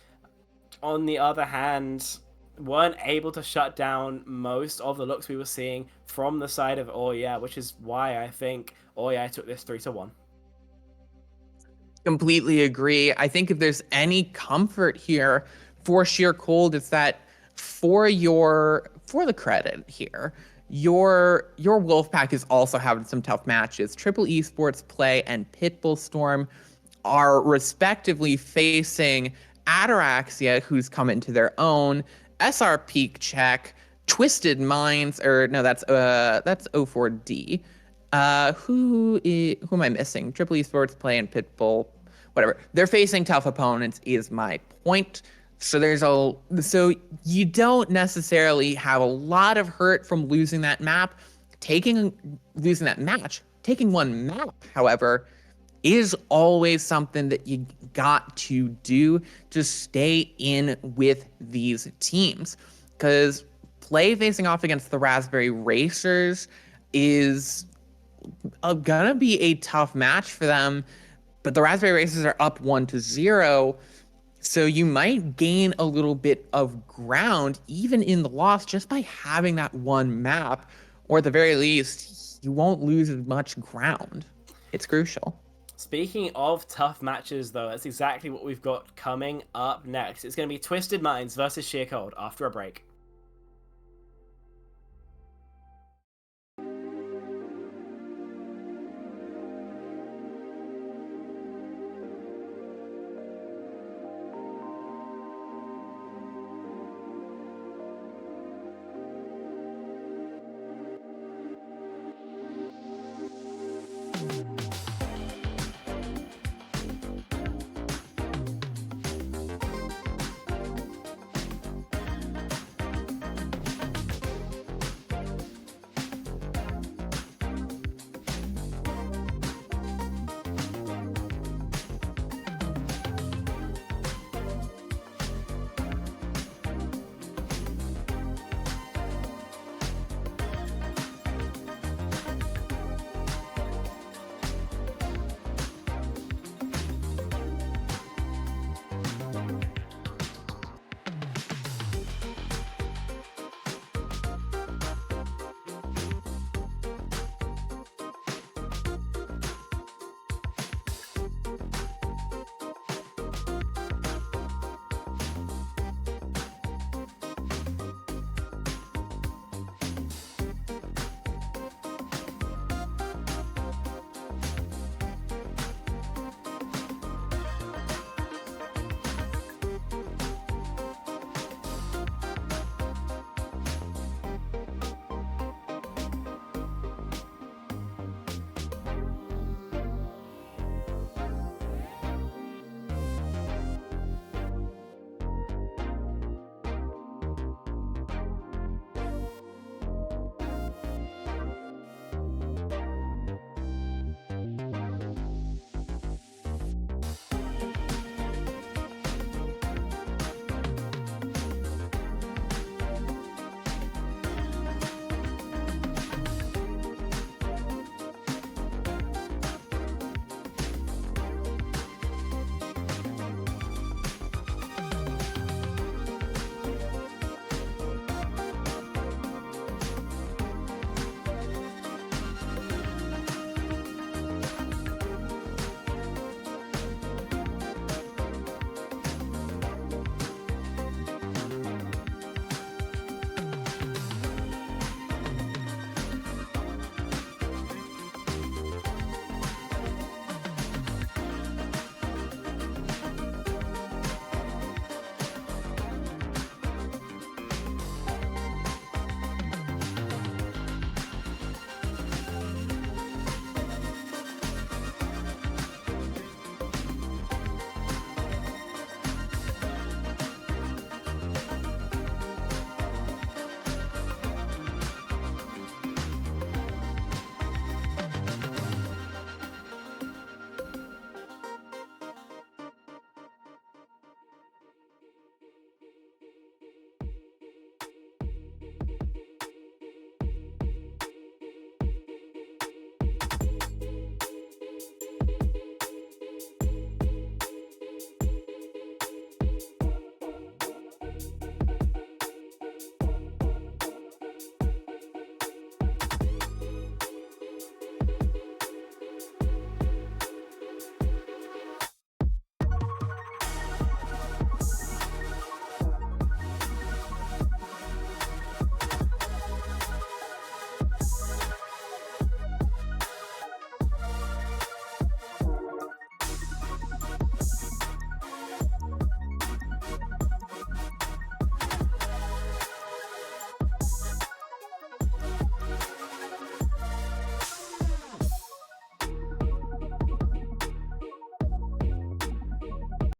on the other hand, weren't able to shut down most of the looks we were seeing from the side of which is why I think took this 3-1. Completely agree. I think if there's any comfort here for Sheer Cold, it's that for the credit here, your Wolfpack is also having some tough matches. Triple Esports Play and Pitbull Storm are respectively facing Ataraxia, who's come into their own, SR Peak Check, Twisted Minds, or no, that's O4D. Who am I missing? Triple Esports Play and Pitbull, whatever. They're facing tough opponents is my point. So so you don't necessarily have a lot of hurt from losing that map. Losing that match, taking one map, however, is always something that you got to do to stay in with these teams. Because Play facing off against the Raspberry Racers is gonna be a tough match for them, but the Raspberry Racers are up 1-0, so you might gain a little bit of ground even in the loss just by having that one map, or at the very least, you won't lose as much ground. It's crucial. Speaking of tough matches, though, that's exactly what we've got coming up next. It's going to be Twisted Minds versus Sheer Cold after a break.